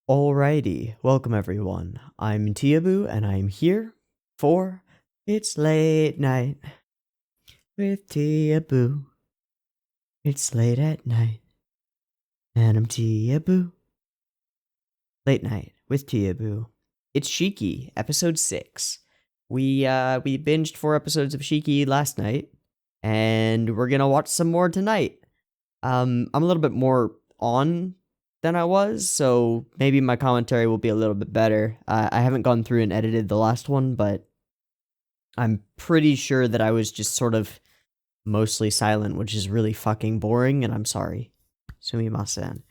Alrighty, welcome everyone. I'm Teeaboo and I'm here for It's Late Night with Teeaboo. It's late at night and I'm Teeaboo. Late Night with Teeaboo. It's Shiki, episode 6. We binged 4 episodes of Shiki last night and we're gonna watch some more tonight. I'm a little bit more on than I was, so maybe my commentary will be a little bit better. I haven't gone through and edited the last one, but I'm pretty sure that I was just sort of mostly silent, which is really fucking boring, and I'm sorry. Sumimasen.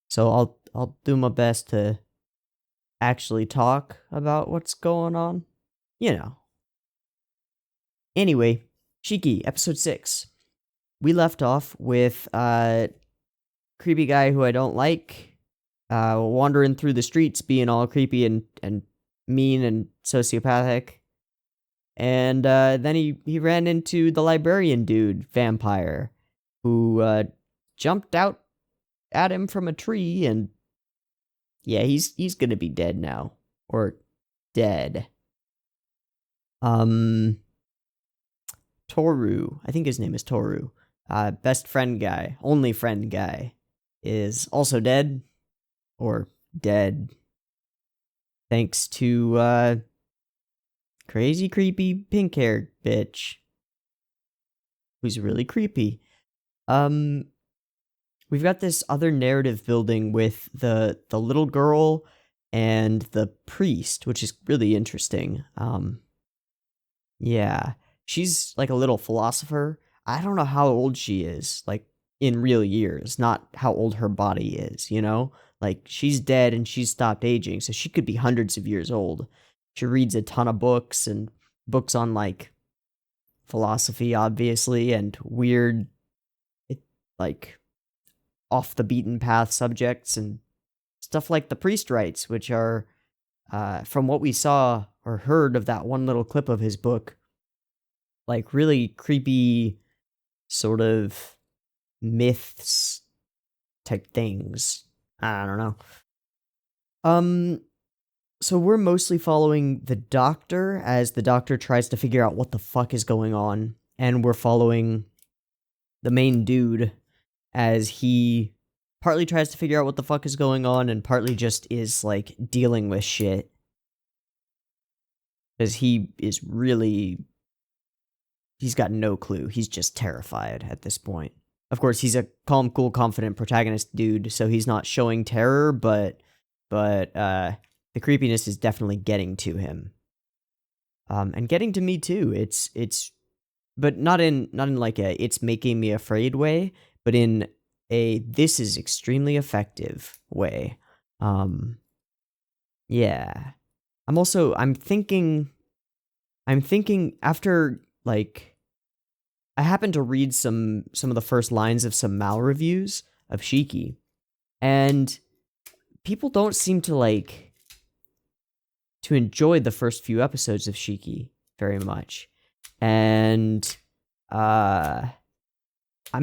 So I'll do my best to actually talk about what's going on. You know. Anyway, Shiki, episode 6. We left off with creepy guy who I don't like, wandering through the streets, being all creepy and mean and sociopathic. And then he ran into the librarian dude, vampire, who jumped out at him from a tree, and yeah, he's gonna be dead now. Or dead. Toru, I think his name is Toru. Best friend guy, only friend guy, is also dead. Or dead. Thanks to, crazy creepy pink hair bitch. Who's really creepy. We've got this other narrative building with the little girl and the priest, which is really interesting. Yeah. She's like a little philosopher. I don't know how old she is, like, in real years, not how old her body is, you know? Like, she's dead and she's stopped aging, so she could be hundreds of years old. She reads a ton of books, and books on, like, philosophy, obviously, and weird, like, off-the-beaten-path subjects, and stuff like the priest rites, which are, from what we saw or heard of that one little clip of his book, like, really creepy sort of myths type things. I don't know. So we're mostly following the doctor as the doctor tries to figure out what the fuck is going on, and we're following the main dude as he partly tries to figure out what the fuck is going on and partly just is, like, dealing with shit. Because he is really... he's got no clue. He's just terrified at this point. Of course, he's a calm, cool, confident protagonist dude, so he's not showing terror, but the creepiness is definitely getting to him. And getting to me too. It's but not in like a it's making me afraid way, but in a this is extremely effective way. Yeah. I'm thinking after, like, I happened to read some of the first lines of some mal reviews of Shiki, and people don't seem to, like, to enjoy the first few episodes of Shiki very much. And I'm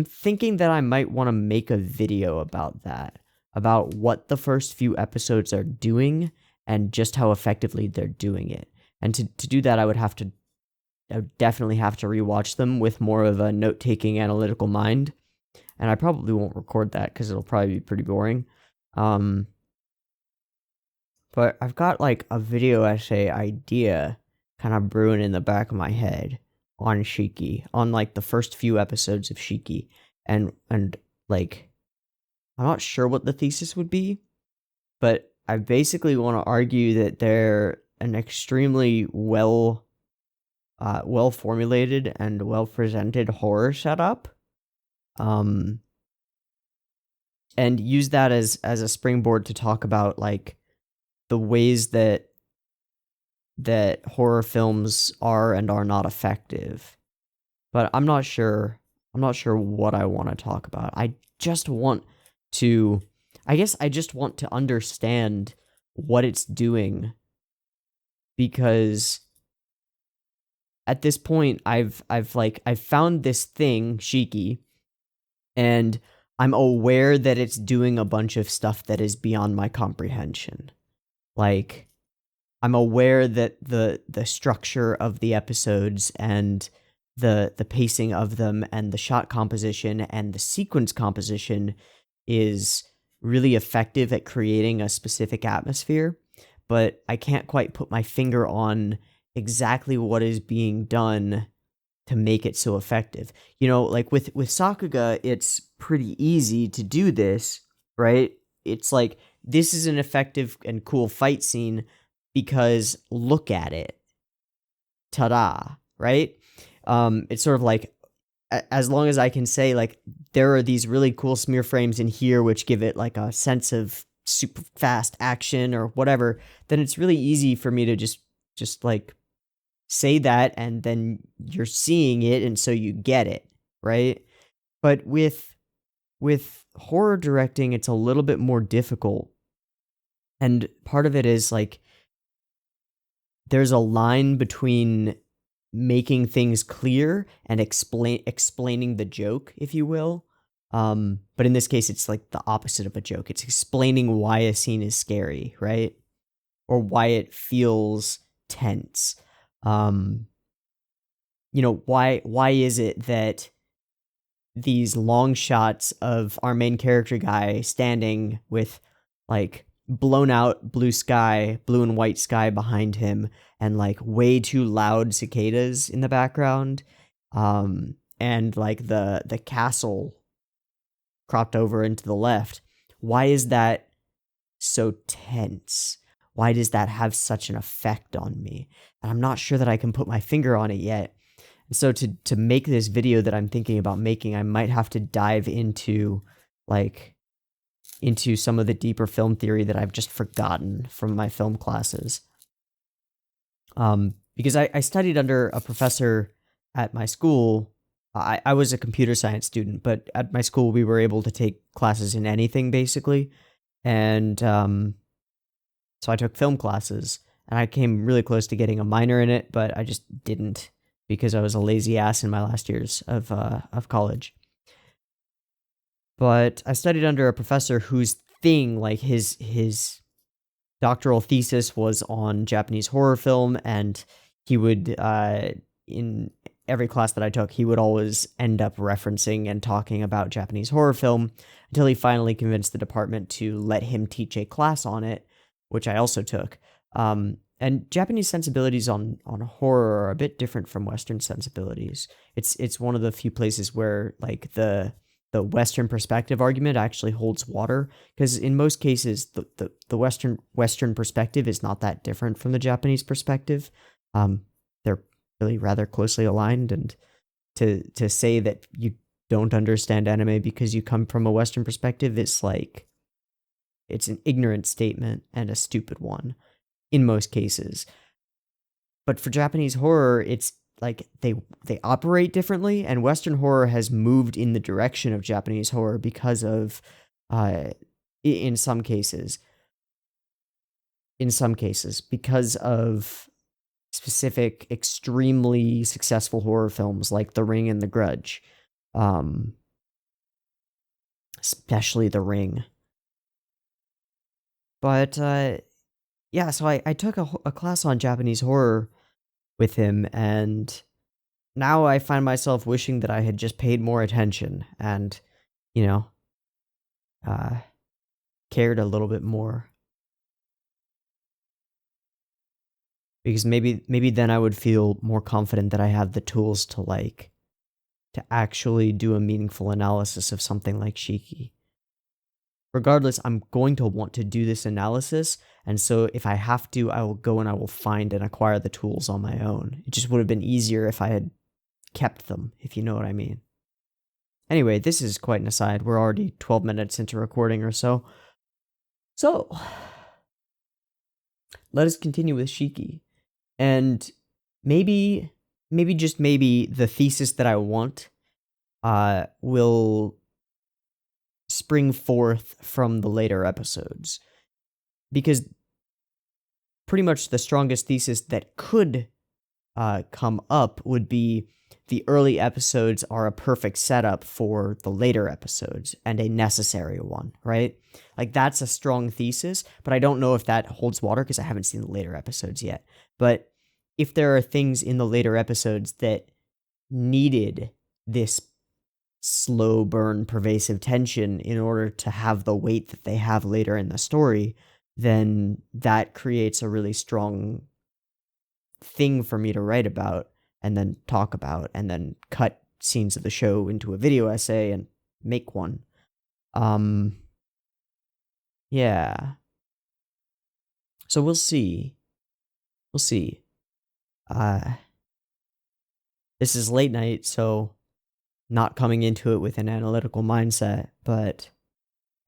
thinking that I might want to make a video about that, about what the first few episodes are doing and just how effectively they're doing it. And to do that, I would definitely have to rewatch them with more of a note-taking analytical mind. And I probably won't record that because it'll probably be pretty boring. But I've got, like, a video essay idea kind of brewing in the back of my head on Shiki, on, like, the first few episodes of Shiki. And like, I'm not sure what the thesis would be, but I basically want to argue that they're an extremely well formulated and well presented horror setup, and use that as a springboard to talk about, like, the ways that horror films are and are not effective. But I'm not sure what I want to talk about. I just want to understand what it's doing, because at this point I've found this thing, Shiki, and I'm aware that it's doing a bunch of stuff that is beyond my comprehension. Like, I'm aware that the structure of the episodes and the pacing of them and the shot composition and the sequence composition is really effective at creating a specific atmosphere, but I can't quite put my finger on exactly what is being done to make it so effective. You know, like with Sakuga, it's pretty easy to do this, right? It's like, this is an effective and cool fight scene because look at it. Ta-da, right? It's sort of like, as long as I can say, like, there are these really cool smear frames in here which give it like a sense of super fast action or whatever, then it's really easy for me to just like say that, and then you're seeing it, and so you get it, right? But with horror directing, it's a little bit more difficult. And part of it is like, there's a line between making things clear and explaining the joke, if you will. But in this case, it's like the opposite of a joke. It's explaining why a scene is scary, right? Or why it feels tense. You know, why is it that these long shots of our main character guy standing with like blown out blue and white sky behind him, and like way too loud cicadas in the background, and like the castle cropped over into the left, why is that so tense? Why does that have such an effect on me? And I'm not sure that I can put my finger on it yet. And so to make this video that I'm thinking about making, I might have to dive into some of the deeper film theory that I've just forgotten from my film classes. Because I studied under a professor at my school. I was a computer science student, but at my school we were able to take classes in anything, basically. And so I took film classes, and I came really close to getting a minor in it, but I just didn't, because I was a lazy ass in my last years of college. But I studied under a professor whose thing, like his doctoral thesis was on Japanese horror film, and he would, in every class that I took, he would always end up referencing and talking about Japanese horror film until he finally convinced the department to let him teach a class on it, which I also took. And Japanese sensibilities on horror are a bit different from Western sensibilities. It's one of the few places where like the Western perspective argument actually holds water, because in most cases the Western perspective is not that different from the Japanese perspective. They're really rather closely aligned, and to say that you don't understand anime because you come from a Western perspective is like, it's an ignorant statement and a stupid one in most cases. But for Japanese horror, it's like they operate differently, and Western horror has moved in the direction of Japanese horror because of in some cases because of specific extremely successful horror films like The Ring and The Grudge, especially The Ring. But yeah, so I took a class on Japanese horror with him, and now I find myself wishing that I had just paid more attention and, you know, cared a little bit more. Because maybe then I would feel more confident that I have the tools to actually do a meaningful analysis of something like Shiki. Regardless, I'm going to want to do this analysis, and so if I have to, I will go and I will find and acquire the tools on my own. It just would have been easier if I had kept them, if you know what I mean. Anyway, this is quite an aside. We're already 12 minutes into recording or so. So, let us continue with Shiki. And maybe just maybe, the thesis that I want will spring forth from the later episodes. Because pretty much the strongest thesis that could come up would be the early episodes are a perfect setup for the later episodes and a necessary one, right? Like, that's a strong thesis, but I don't know if that holds water because I haven't seen the later episodes yet. But if there are things in the later episodes that needed this slow burn, pervasive tension in order to have the weight that they have later in the story, then that creates a really strong thing for me to write about and then talk about and then cut scenes of the show into a video essay and make one. Yeah. So we'll see. We'll see. This is late night, so not coming into it with an analytical mindset, but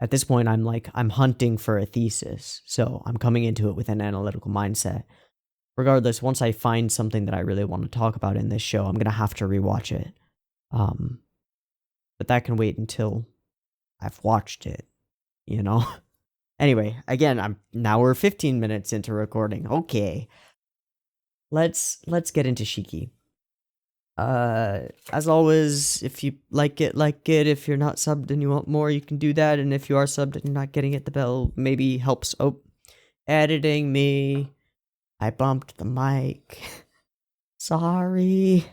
at this point I'm hunting for a thesis. So I'm coming into it with an analytical mindset. Regardless, once I find something that I really want to talk about in this show, I'm going to have to rewatch it. But that can wait until I've watched it, you know? Anyway, again, we're 15 minutes into recording. Okay. Let's get into Shiki. As always, if you like it. If you're not subbed and you want more, you can do that. And if you are subbed and you're not getting it, the bell maybe helps. Oh, editing me. I bumped the mic. Sorry.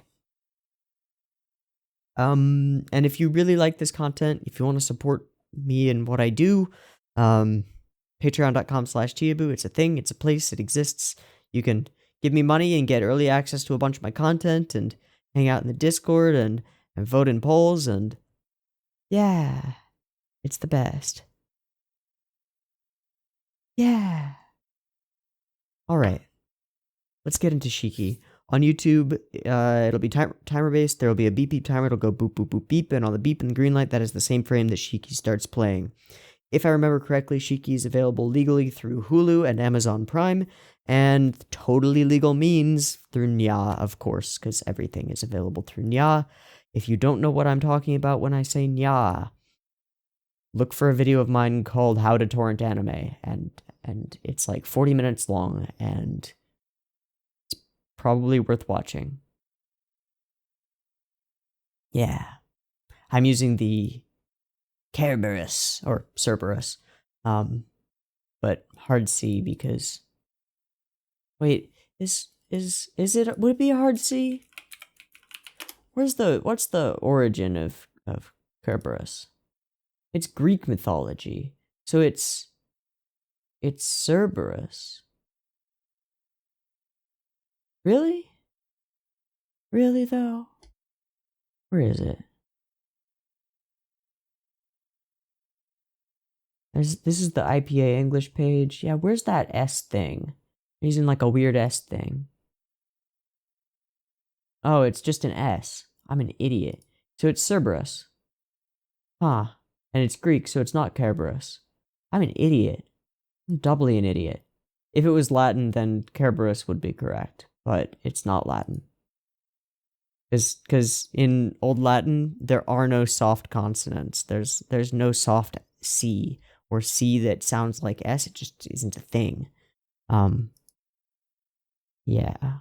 And if you really like this content, if you want to support me and what I do, patreon.com/Teeaboo. It's a thing, it's a place, it exists. You can give me money and get early access to a bunch of my content and hang out in the Discord and vote in polls, and yeah, it's the best. Yeah. Alright. Let's get into Shiki. On YouTube, it'll be timer-based. There will be a beep-beep timer. It'll go boop, boop, boop, beep, and on the beep and the green light, that is the same frame that Shiki starts playing. If I remember correctly, Shiki is available legally through Hulu and Amazon Prime, and totally legal means through Nya, of course, because everything is available through Nya. If you don't know what I'm talking about when I say Nya, look for a video of mine called How to Torrent Anime, and it's like 40 minutes long, and it's probably worth watching. Yeah. I'm using the Cerberus, or Cerberus, but hard C because... Wait, would it be a hard C? What's the origin of Cerberus? It's Greek mythology, so it's Cerberus. Really? Really though? Where is it? This is the IPA English page. Yeah, where's that S thing? I'm using like a weird S thing. Oh, it's just an S. I'm an idiot. So it's Cerberus. Huh. And it's Greek, so it's not Cerberus. I'm an idiot. I'm doubly an idiot. If it was Latin, then Cerberus would be correct, but it's not Latin. Because in Old Latin, there are no soft consonants. There's no soft C or C that sounds like S. It just isn't a thing. Yeah.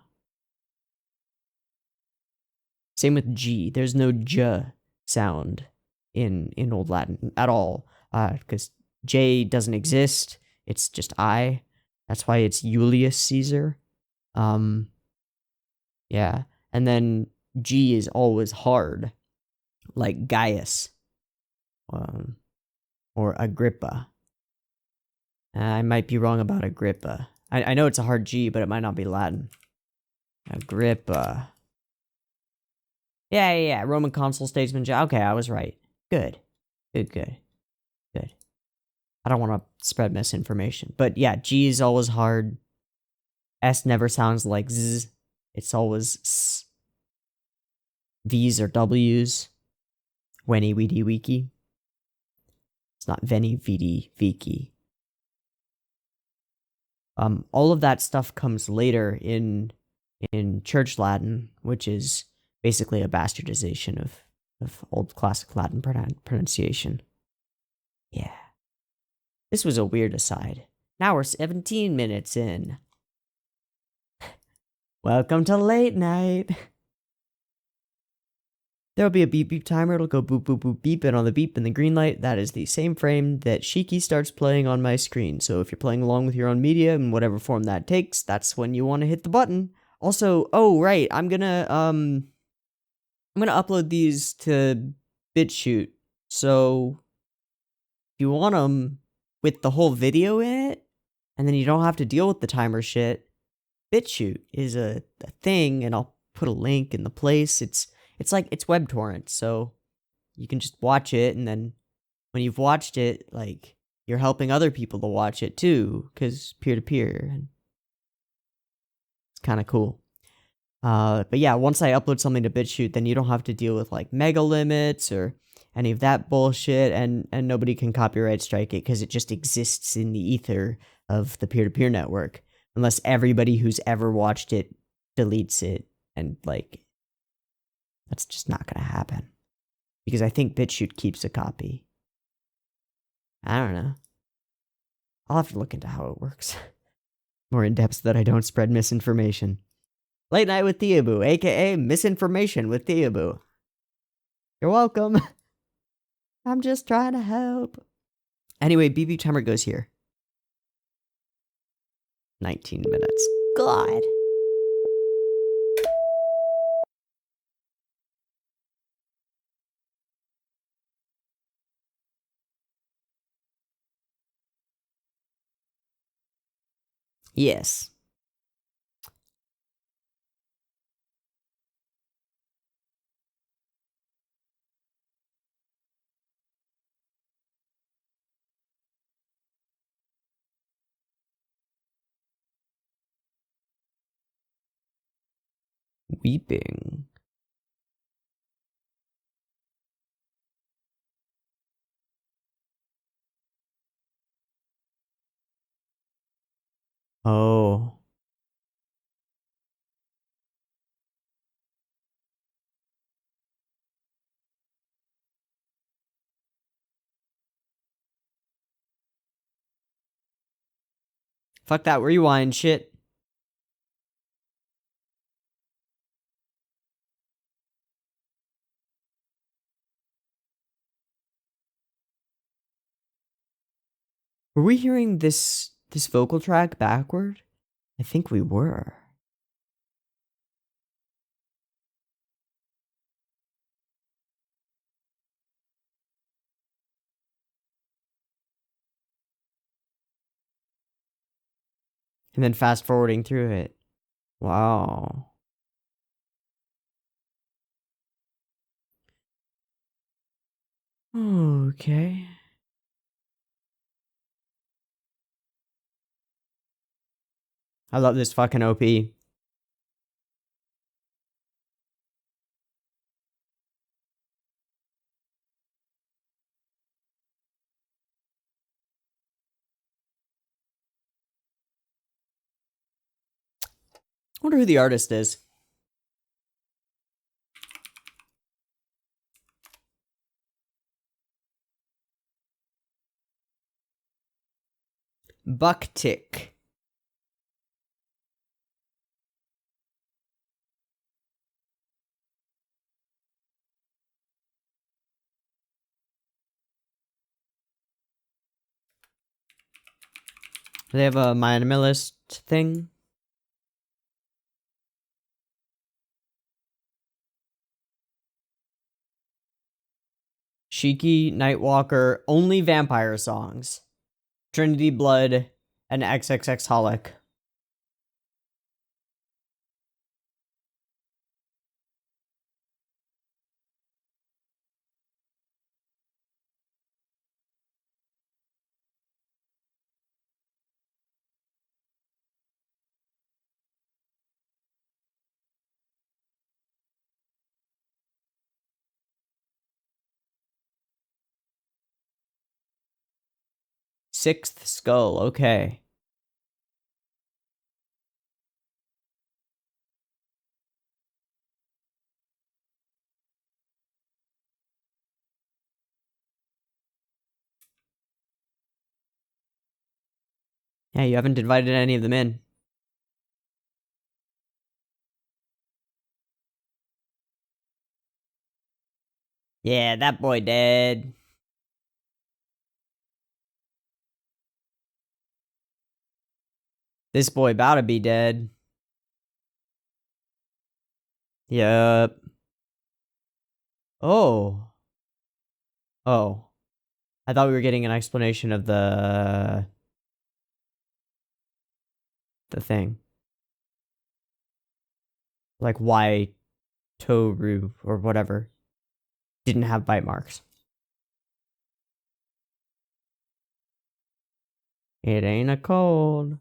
Same with G. There's no J sound in Old Latin at all. Because J doesn't exist. It's just I. That's why it's Julius Caesar. Yeah. And then G is always hard. Like Gaius. Or Agrippa. I might be wrong about Agrippa. I know it's a hard G, but it might not be Latin. Agrippa. Yeah. Roman consul, statesman. Okay, I was right. Good. I don't want to spread misinformation. But yeah, G is always hard. S never sounds like Z. It's always S. V's or W's. Weni, weedy, wiki. It's not Veni, vidi, viki. All of that stuff comes later in Church Latin, which is basically a bastardization of Old Classic Latin pronunciation. Yeah. This was a weird aside. Now we're 17 minutes in. Welcome to late night. There'll be a beep beep timer. It'll go boop boop boop beep, and on the beep and the green light, that is the same frame that Shiki starts playing on my screen. So if you're playing along with your own media in whatever form that takes, that's when you want to hit the button. Also, oh right, I'm gonna upload these to BitChute. So if you want them with the whole video in it, and then you don't have to deal with the timer shit, BitChute is a thing, and I'll put a link in the place. It's like, it's web torrent, so you can just watch it, and then when you've watched it, like, you're helping other people to watch it too, because peer-to-peer, and it's kind of cool. But yeah, once I upload something to BitChute, then you don't have to deal with, like, mega limits or any of that bullshit, and nobody can copyright strike it, because it just exists in the ether of the peer-to-peer network, unless everybody who's ever watched it deletes it, and, like, that's just not gonna happen. Because I think BitChute keeps a copy. I don't know. I'll have to look into how it works. More in depth so that I don't spread misinformation. Late Night with Teeaboo, aka Misinformation with Teeaboo. You're welcome. I'm just trying to help. Anyway, BB timer goes here. 19 minutes. God. Yes. Weeping. Oh. Fuck that rewind shit. Were we hearing this vocal track backward? I think we were. And then fast forwarding through it. Wow. Okay. I love this fucking OP. Wonder who the artist is. Bucktick. Do they have a My Anime List thing? Shiki, Nightwalker, only vampire songs. Trinity Blood, and XXX Holic. Sixth Skull, okay. Yeah, you haven't invited any of them in. Yeah, that boy dead. This boy about to be dead. Yup. Oh. Oh. I thought we were getting an explanation of the thing. Like why Toru or whatever didn't have bite marks. It ain't a cold.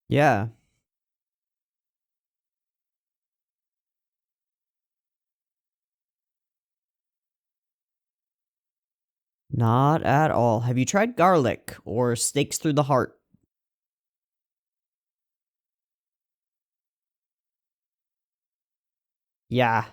Yeah. Not at all. Have you tried garlic or stakes through the heart? Yeah.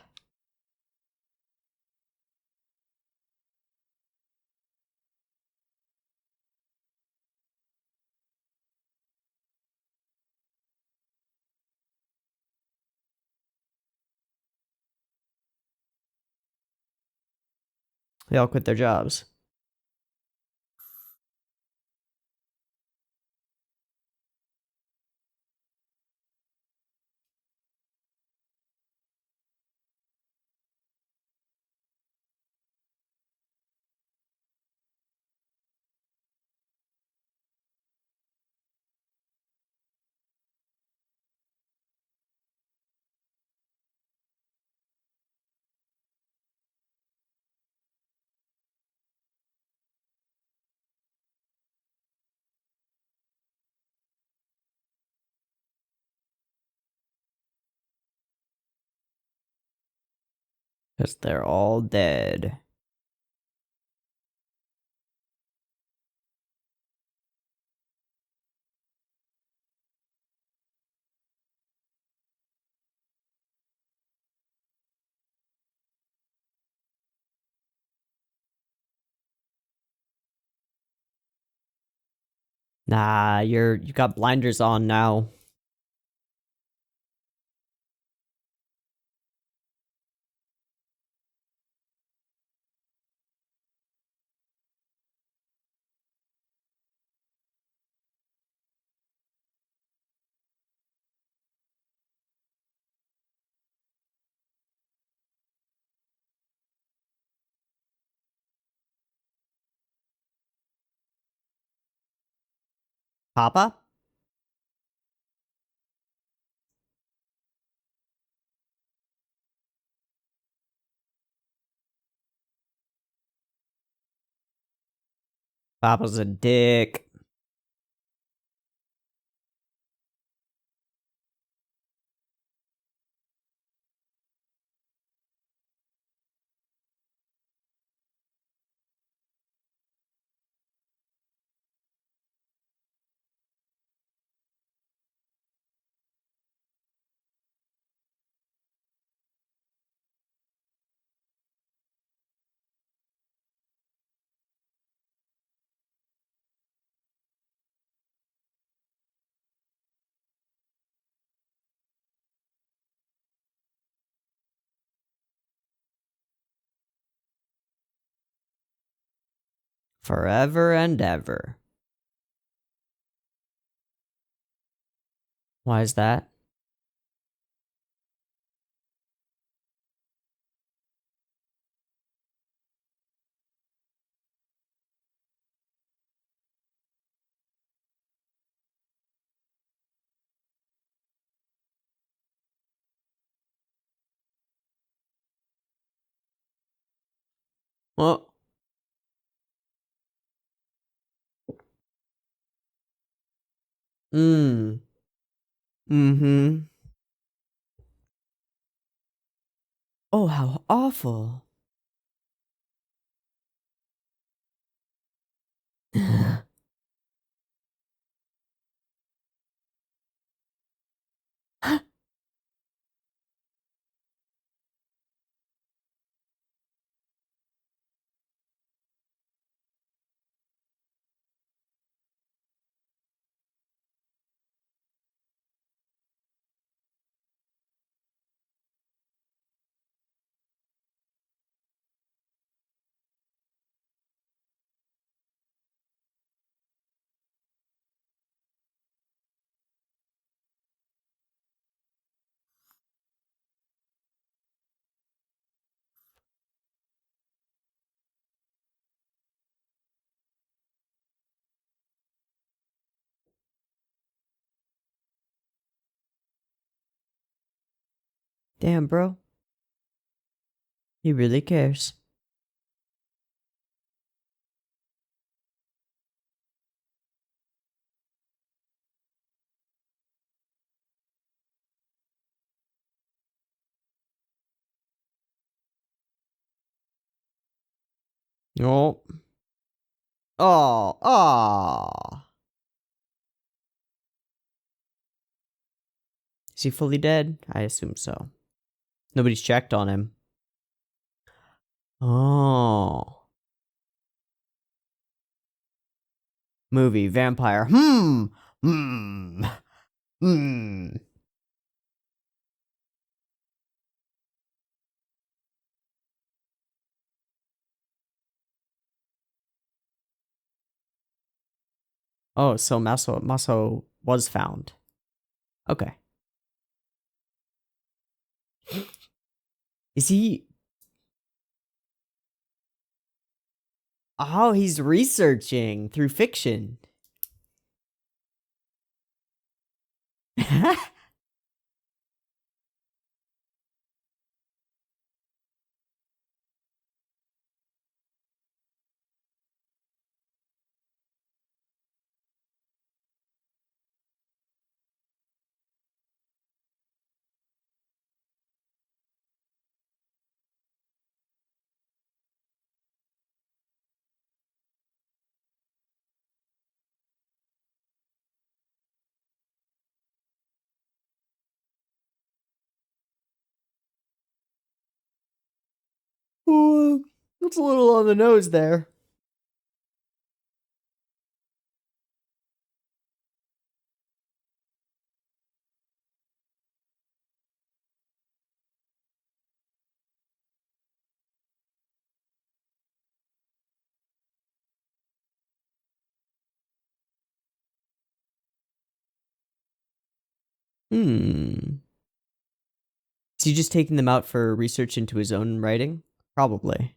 They all quit their jobs. Because they're all dead. Nah, you got blinders on now. Papa? Papa's a dick. Forever and ever. Why is that? Well. Mm-hmm. Oh, how awful. Damn, bro. He really cares. Oh. Oh. Oh. Is he fully dead? I assume so. Nobody's checked on him. Oh. Movie, vampire. Hmm. Oh, so Maso was found. Okay. Is he... Oh, he's researching through fiction. Oh, that's a little on the nose there. Hmm. Is he just taking them out for research into his own writing? Probably.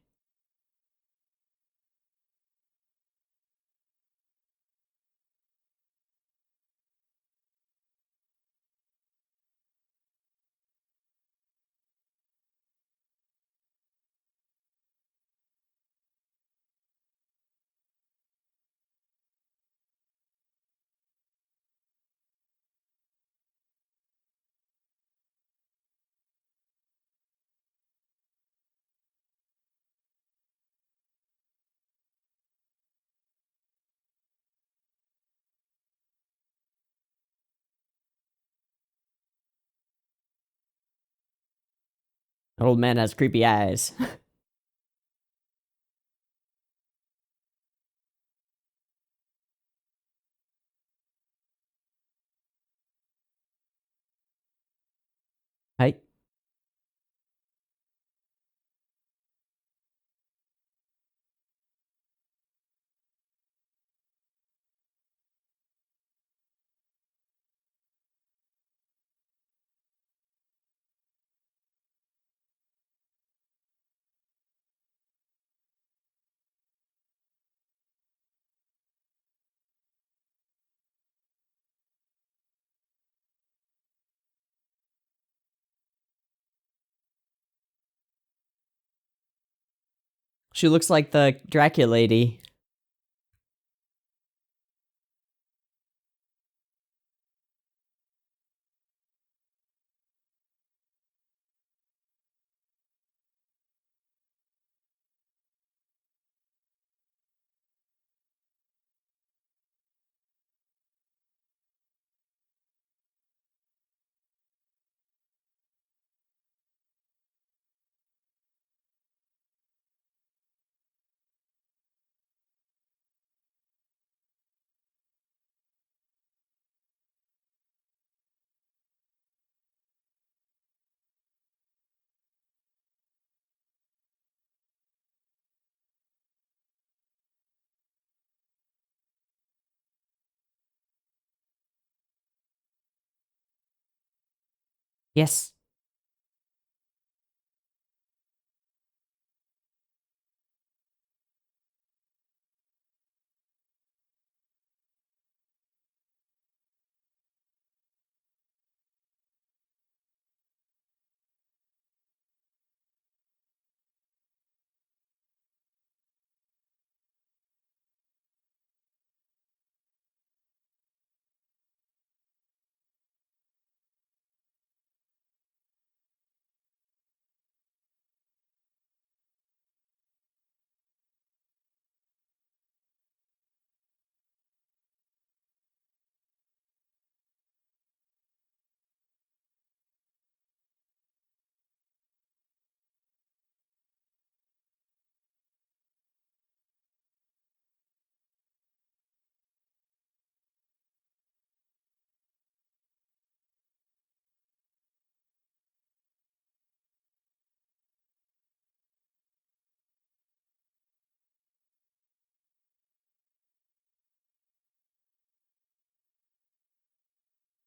That old man has creepy eyes. Hi. She looks like the Dracula lady. Yes.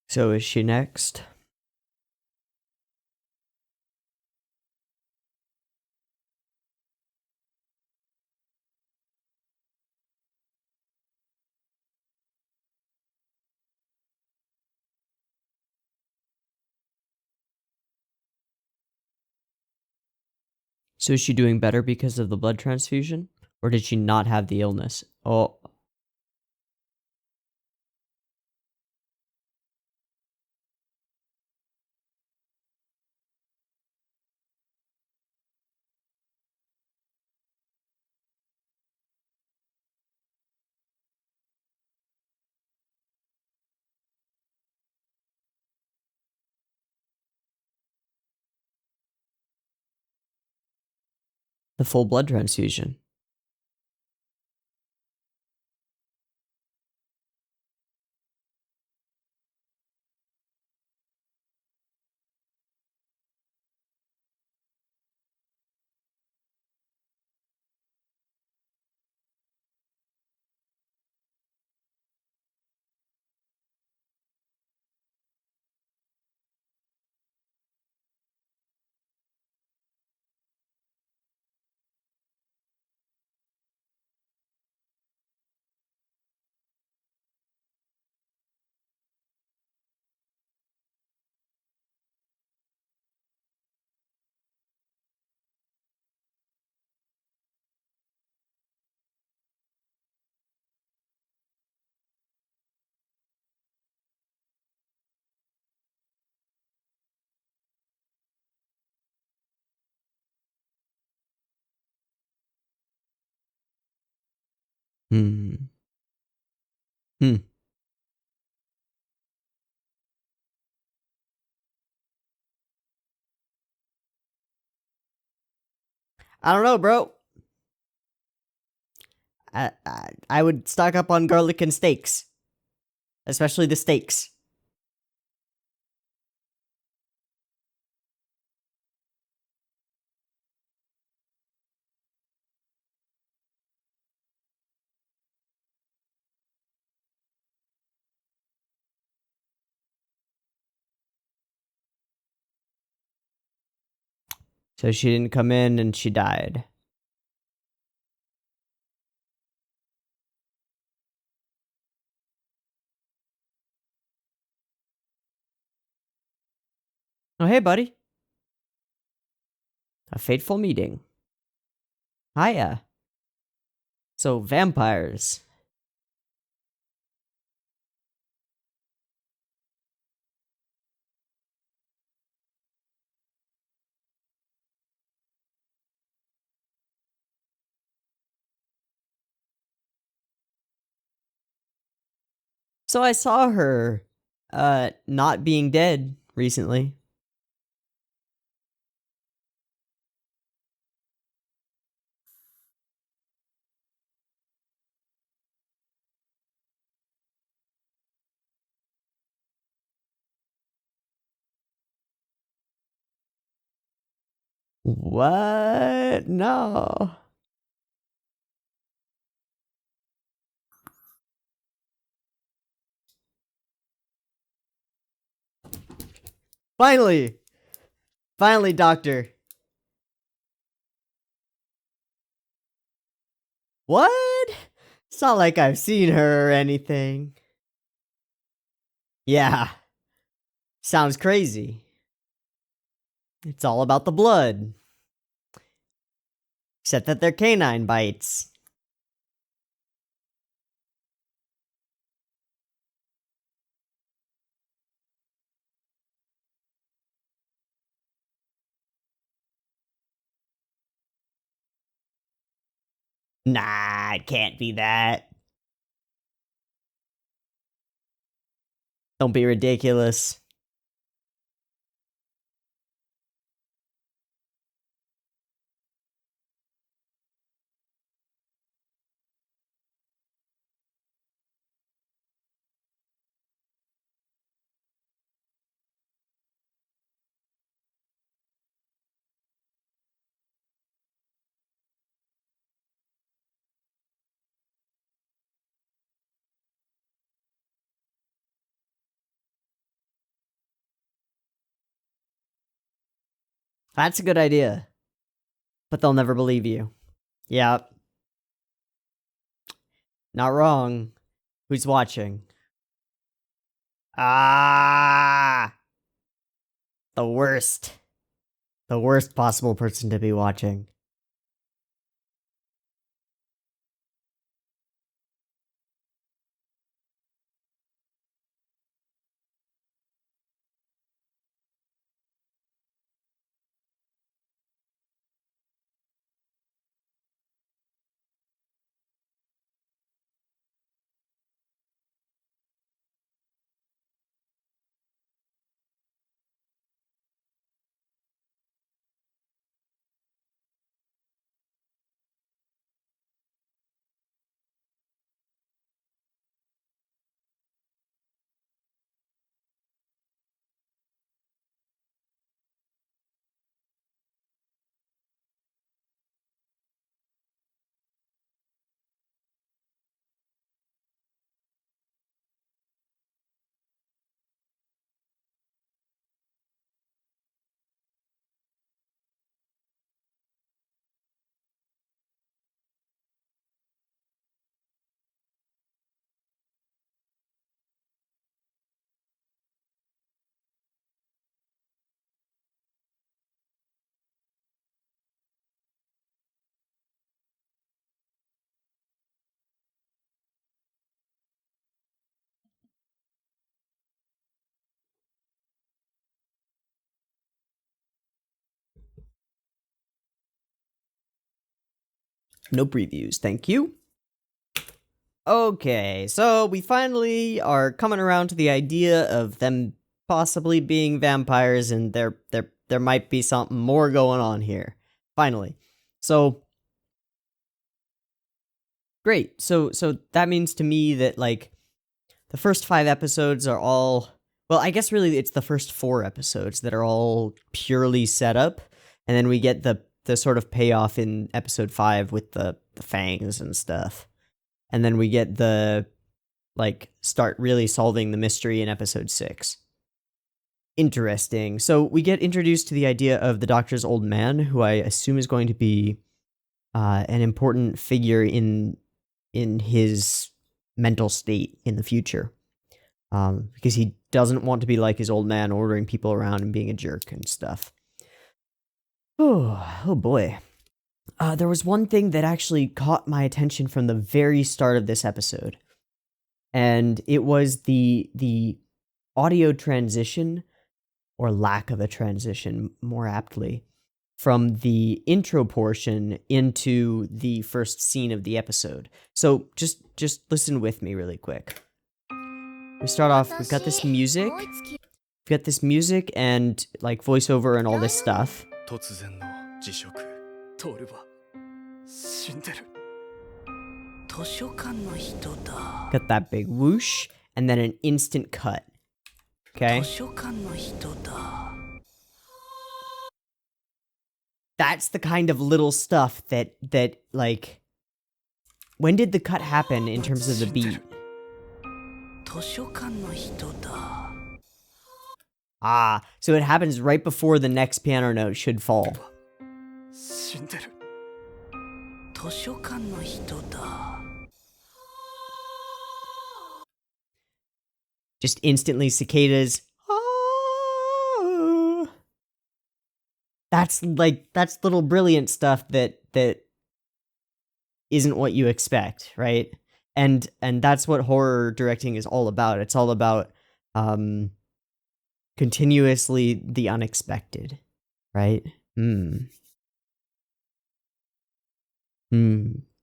So is she next? So is she doing better because of the blood transfusion? Or did she not have the illness? Oh, the full blood transfusion. Hmm. Hmm. I don't know, bro. I would stock up on garlic and steaks. Especially the steaks. So she didn't come in and she died. Oh, hey, buddy. A fateful meeting. Hiya. So, vampires. So I saw her not being dead recently. What? No. Finally! Finally, Doctor. What? It's not like I've seen her or anything. Yeah. Sounds crazy. It's all about the blood. Except that they're canine bites. Nah, it can't be that. Don't be ridiculous. That's a good idea. But they'll never believe you. Yep. Not wrong. Who's watching? Ah! The worst. The worst possible person to be watching. No previews, thank you. Okay, so we finally are coming around to the idea of them possibly being vampires, and there might be something more going on here. Finally. So great. So that means to me that like the first 5 episodes are all, well, I guess really it's the first 4 episodes that are all purely set up, and then we get the sort of payoff in episode 5 with the fangs and stuff. And then we get the like start really solving the mystery in episode 6. Interesting. So we get introduced to the idea of the Doctor's old man, who I assume is going to be an important figure in his mental state in the future, because he doesn't want to be like his old man, ordering people around and being a jerk and stuff. Oh boy. there was one thing that actually caught my attention from the very start of this episode, and it was the audio transition, or lack of a transition, more aptly, from the intro portion into the first scene of the episode. So just listen with me really quick. We start off, we've got this music and like voiceover and all this stuff. Got that big whoosh, and then an instant cut. Okay? That's the kind of little stuff that like, when did the cut happen in terms of the beat? Ah, so it happens right before the next piano note should fall. Just instantly cicadas. Oh. That's little brilliant stuff that isn't what you expect, right? And that's what horror directing is all about. It's all about continuously the unexpected, right?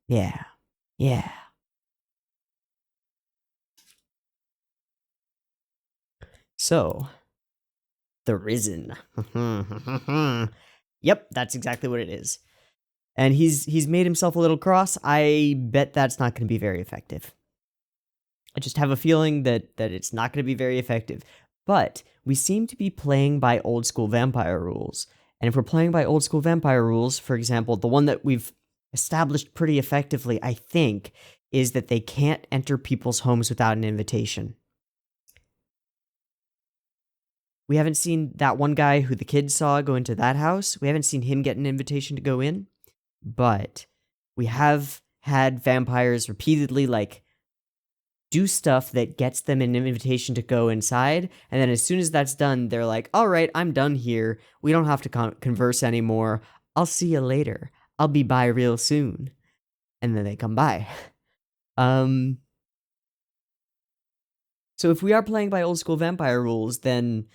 Yeah. Yeah. So, the Risen. Yep, that's exactly what it is. And he's made himself a little cross. I bet that's not going to be very effective. I just have a feeling that it's not going to be very effective. But we seem to be playing by old school vampire rules. And if we're playing by old school vampire rules, for example, the one that we've established pretty effectively, I think, is that they can't enter people's homes without an invitation. We haven't seen that one guy who the kids saw go into that house. We haven't seen him get an invitation to go in. But we have had vampires repeatedly, like, do stuff that gets them an invitation to go inside, and then as soon as that's done, they're like, all right, I'm done here. We don't have to converse anymore. I'll see you later. I'll be by real soon. And then they come by. So if we are playing by old school vampire rules, then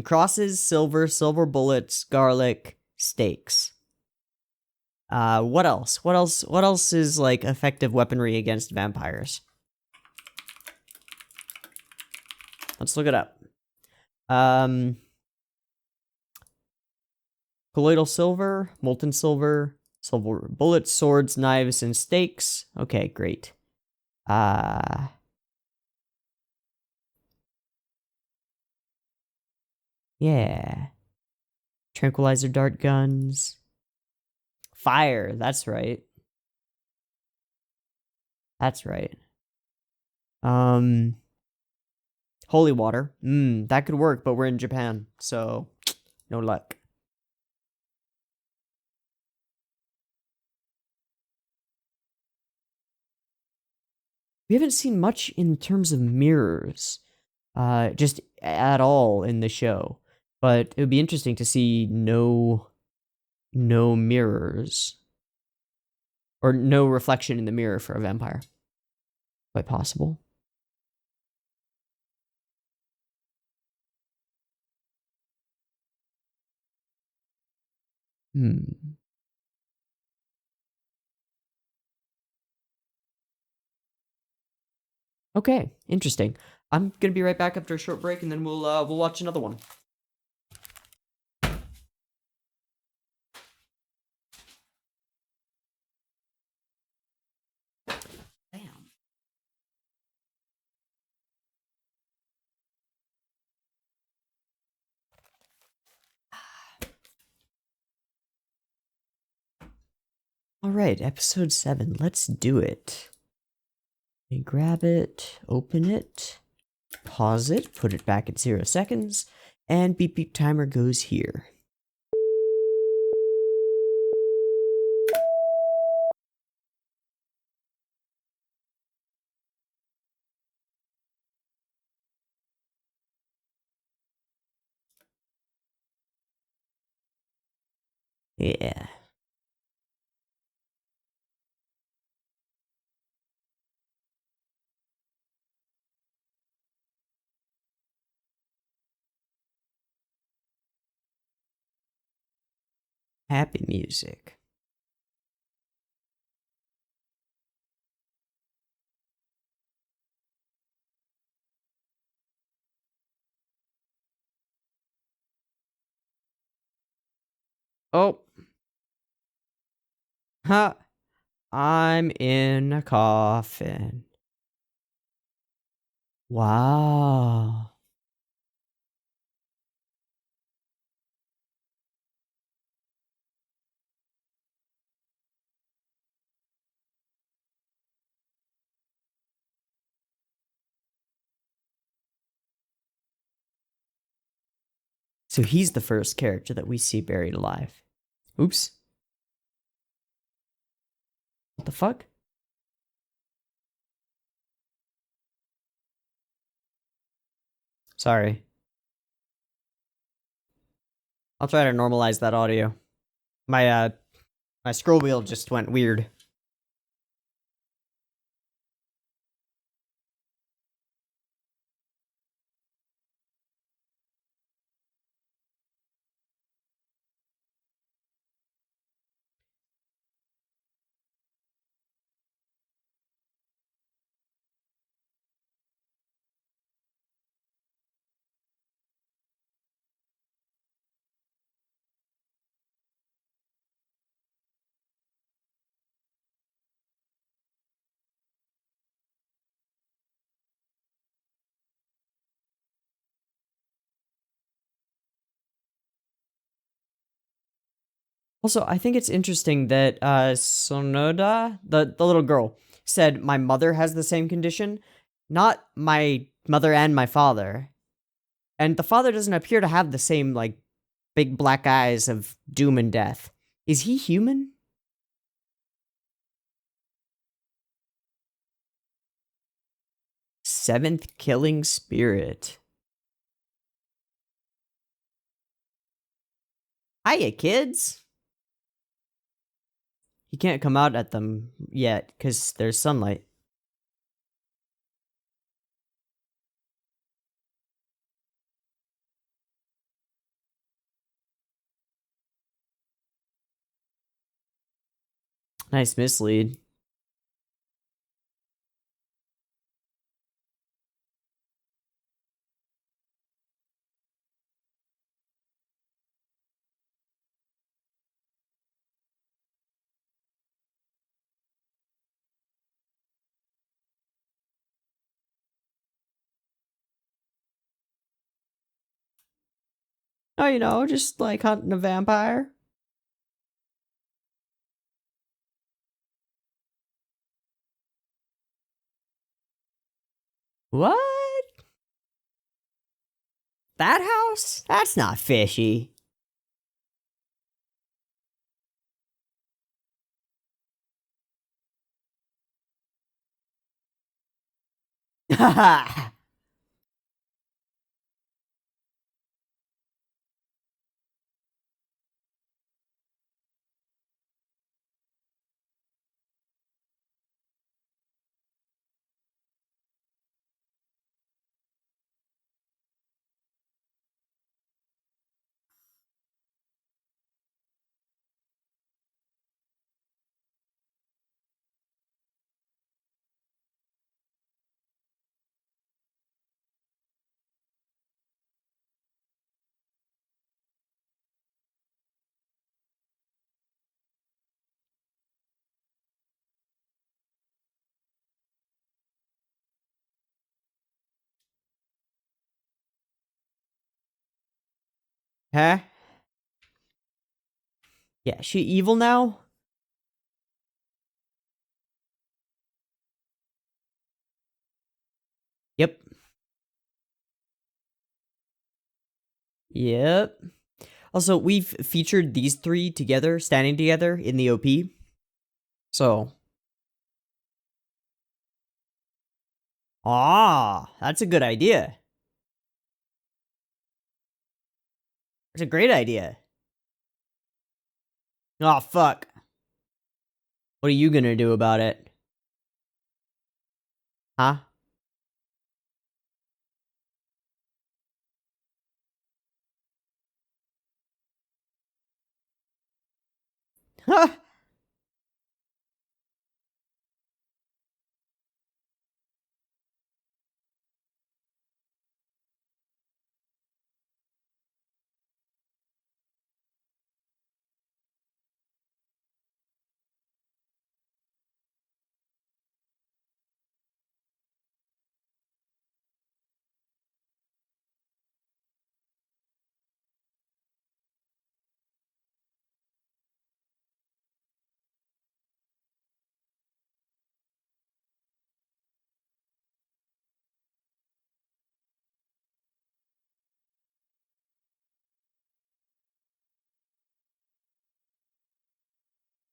crosses, silver bullets, garlic, stakes. What else? What else is like effective weaponry against vampires? Let's look it up. Colloidal silver, molten silver bullets, swords, knives, and stakes. Okay, great. Yeah. Tranquilizer dart guns. Fire, that's right. That's right. Holy water. That could work, but we're in Japan, so no luck. We haven't seen much in terms of mirrors, just at all in the show. But it would be interesting to see no mirrors. Or no reflection in the mirror for a vampire. Quite possible. Okay, interesting. I'm gonna be right back after a short break, and then we'll watch another one. Damn. All right, episode 7. Let's do it. Let me grab it, open it, pause it, put it back at 0 seconds, and beep beep timer goes here. Yeah. Happy music. Oh. Ha. I'm in a coffin. Wow. So he's the first character that we see buried alive. Oops. What the fuck? Sorry. I'll try to normalize that audio. My scroll wheel just went weird. Also, I think it's interesting that Sonoda, the little girl, said my mother has the same condition, not my mother and my father. And the father doesn't appear to have the same, like, big black eyes of doom and death. Is he human? Seventh killing spirit. Hiya, kids! He can't come out at them yet, because there's sunlight. Nice mislead. Oh, you know, just like hunting a vampire. What? That house? That's not fishy. Haha. Huh? Yeah, she evil now? Yep. Yep. Also, we've featured these three together, standing together in the OP. So. Ah, that's a good idea. It's a great idea. Oh, fuck. What are you gonna do about it? Huh?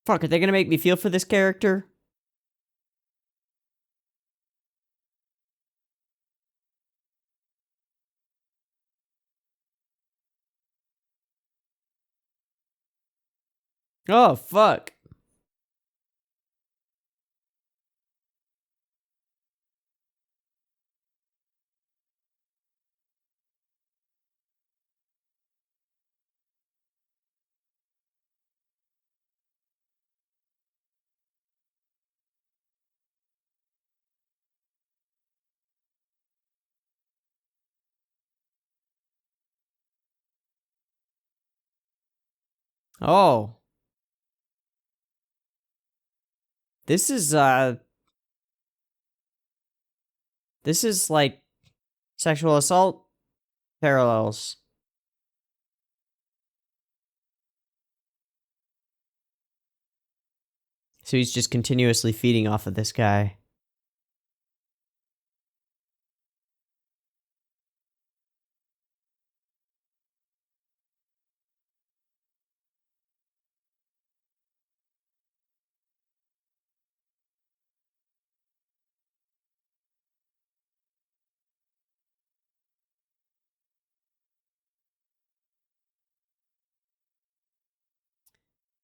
Fuck, are they gonna make me feel for this character? Oh, fuck. Oh. This is like sexual assault parallels. So he's just continuously feeding off of this guy.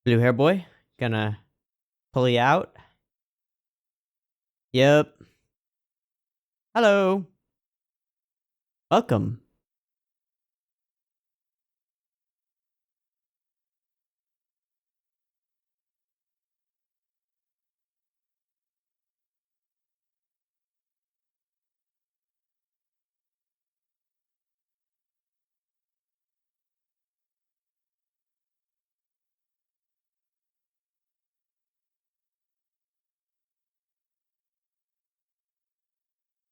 Blue hair boy, gonna pull you out. Yep. Hello. Welcome.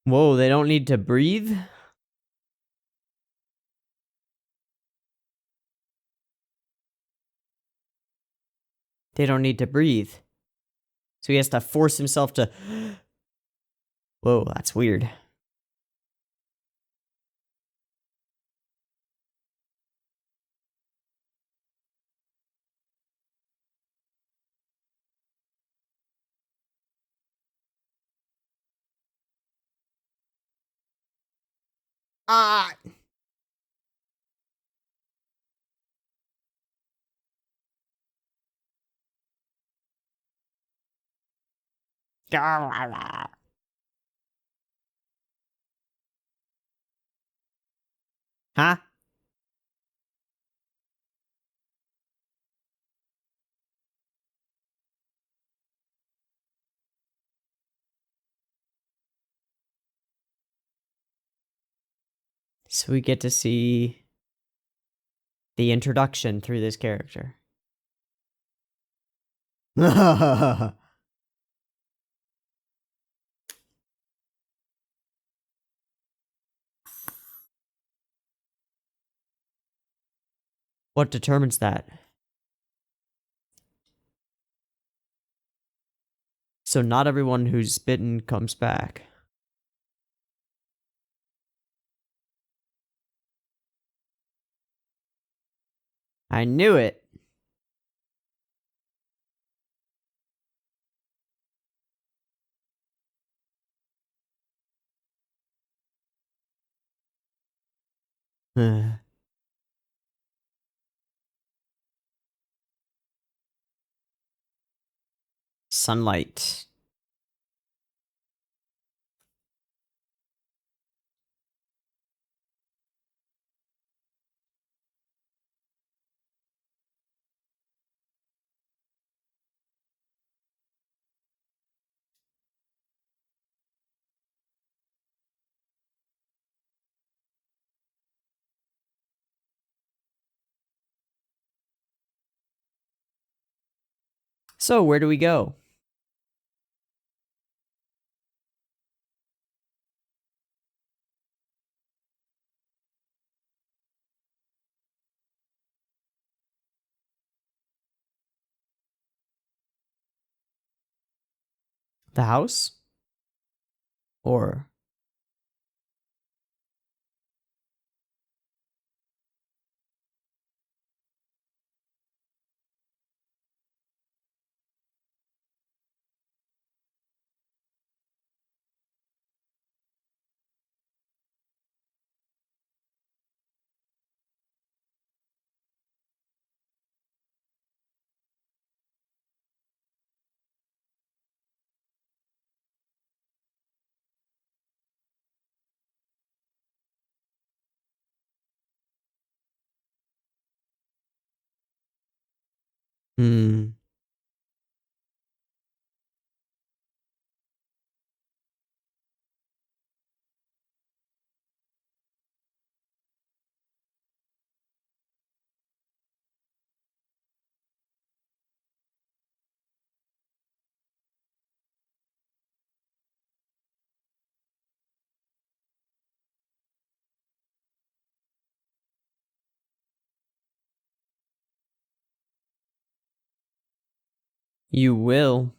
Whoa, they don't need to breathe? They don't need to breathe. So he has to force himself to... Whoa, that's weird. Ah! Huh? So we get to see the introduction through this character. What determines that? So not everyone who's bitten comes back. I knew it. Sunlight. So, where do we go? The house? Or... Hmm. You will.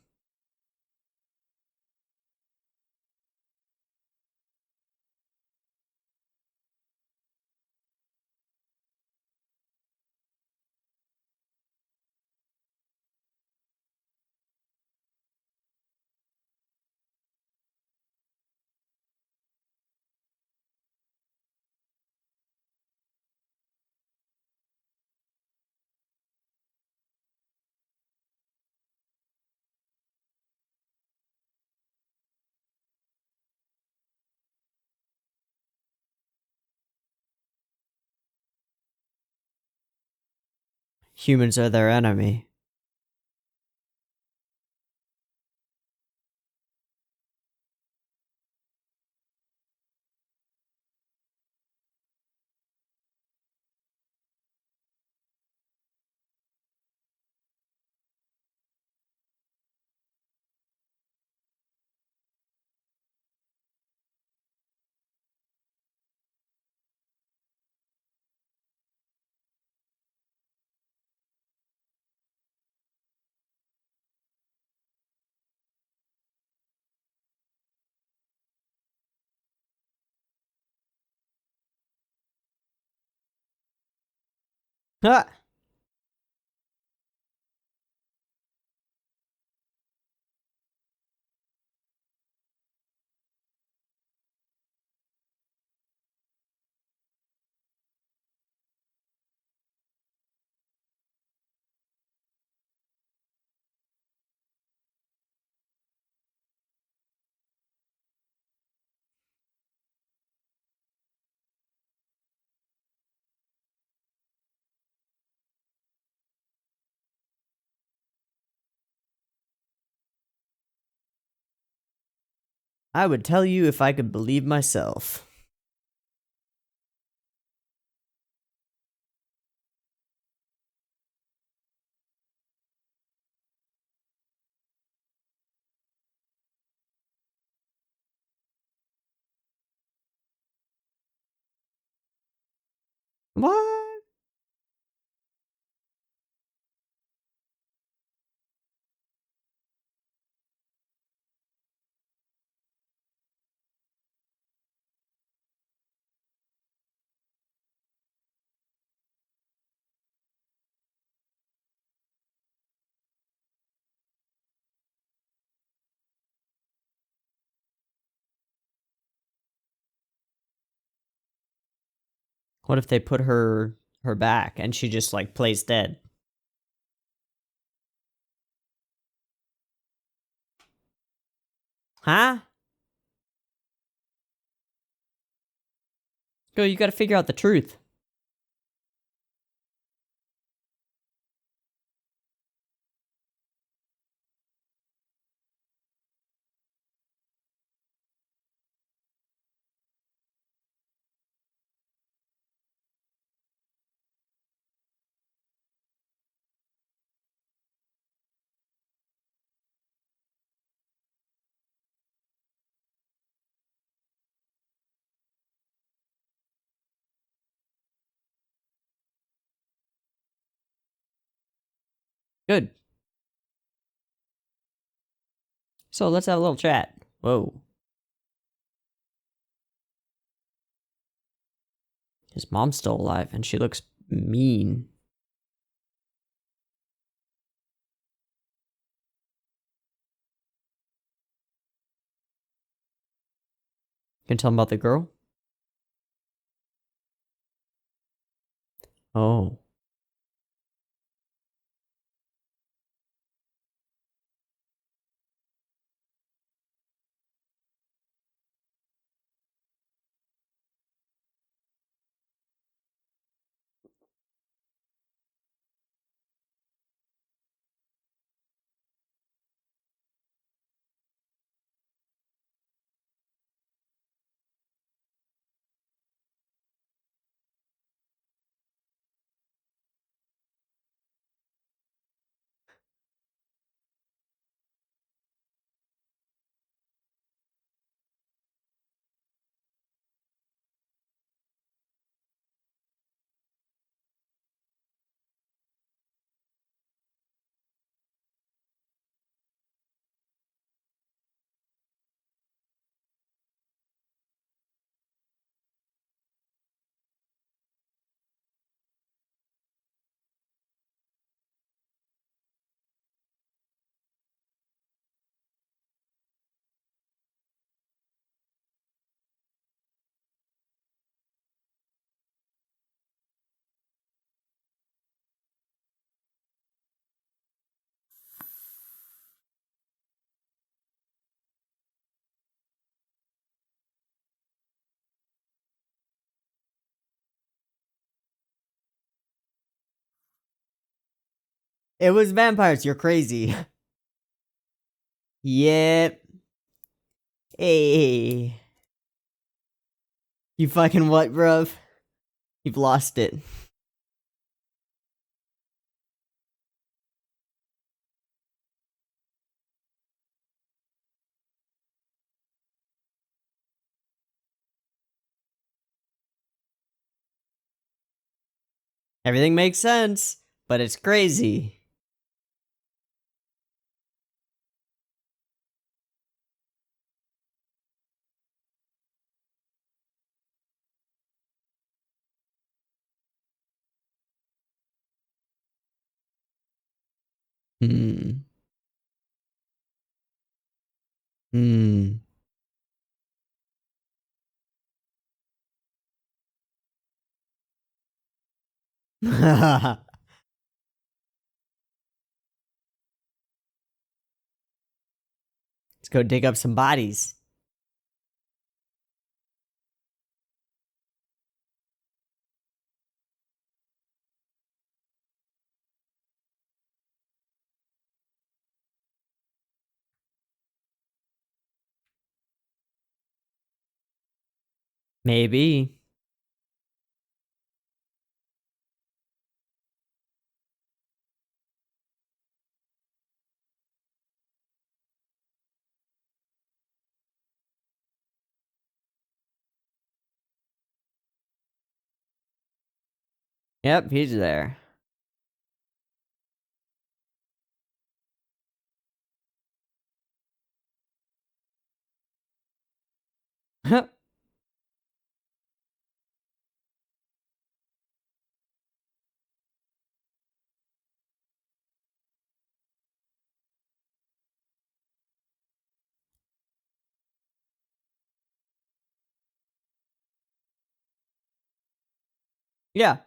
Humans are their enemy. Ha! I would tell you if I could believe myself. What? What if they put her back and she just like plays dead? Huh? Go, you gotta figure out the truth. Good. So let's have a little chat. Whoa. His mom's still alive, and she looks mean. Can you tell him about the girl? Oh. It was vampires, you're crazy. Yep. Hey. You fucking what, bruv? You've lost it. Everything makes sense, but it's crazy. Hmm. Hmm. Let's go dig up some bodies. Maybe. Yep, he's there. Yeah.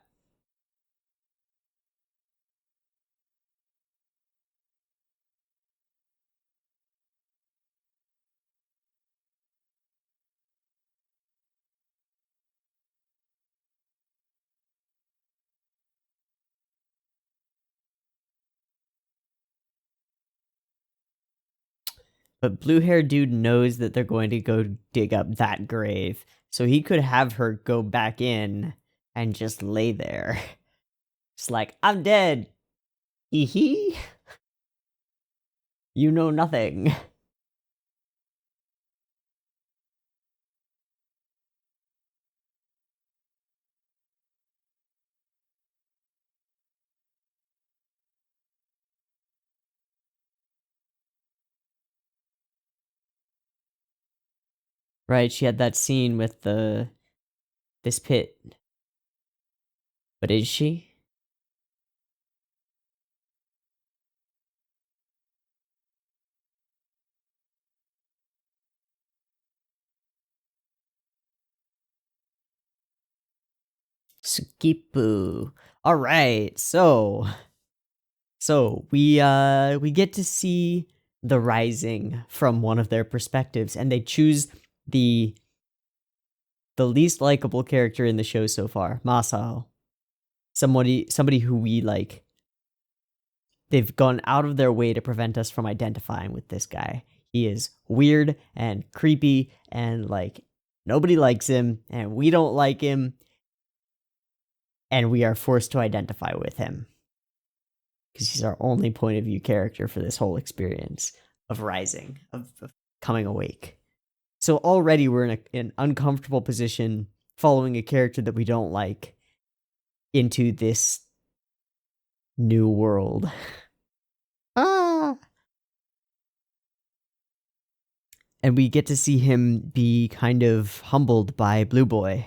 But blue haired dude knows that they're going to go dig up that grave. So he could have her go back in and just lay there. It's like, I'm dead. Hee. You know nothing. Right, she had that scene with this pit. But is she? Skipu. All right, so we get to see the rising from one of their perspectives, and they choose the least likable character in the show so far, Masao. Somebody who we like. They've gone out of their way to prevent us from identifying with this guy. He is weird and creepy, and like nobody likes him, and we don't like him, and we are forced to identify with him because he's our only point of view character for this whole experience of rising, of coming awake. So already we're in an uncomfortable position following a character that we don't like into this new world. Ah! And we get to see him be kind of humbled by Blue Boy,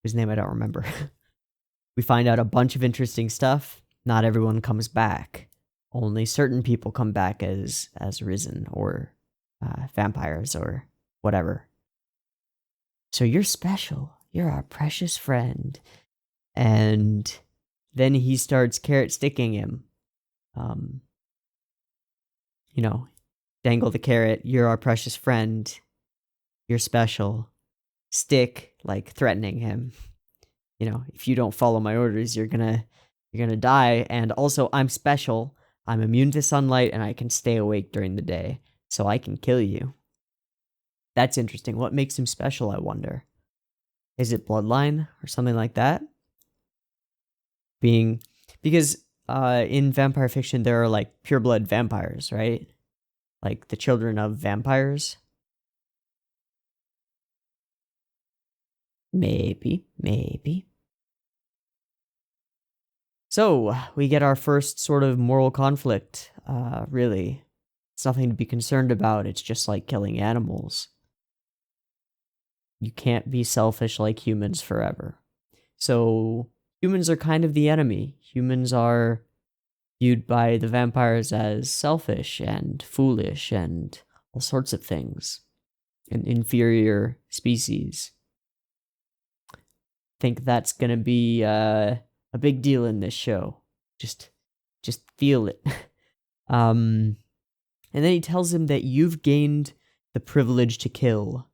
whose name I don't remember. We find out a bunch of interesting stuff. Not everyone comes back. Only certain people come back as Risen or vampires or whatever. So you're special. You're our precious friend. And then he starts carrot sticking him. Dangle the carrot. You're our precious friend. You're special. Stick, like threatening him. If you don't follow my orders, you're gonna die. And also, I'm special. I'm immune to sunlight, and I can stay awake during the day, so I can kill you. That's interesting. What makes him special, I wonder? Is it bloodline or something like that? Because in vampire fiction, there are like pureblood vampires, right? Like the children of vampires. Maybe. So, we get our first sort of moral conflict, really. It's nothing to be concerned about, it's just like killing animals. You can't be selfish like humans forever. So, humans are kind of the enemy. Humans are viewed by the vampires as selfish and foolish and all sorts of things. An inferior species. Think that's gonna be a big deal in this show. Just feel it. And then he tells him that you've gained the privilege to kill.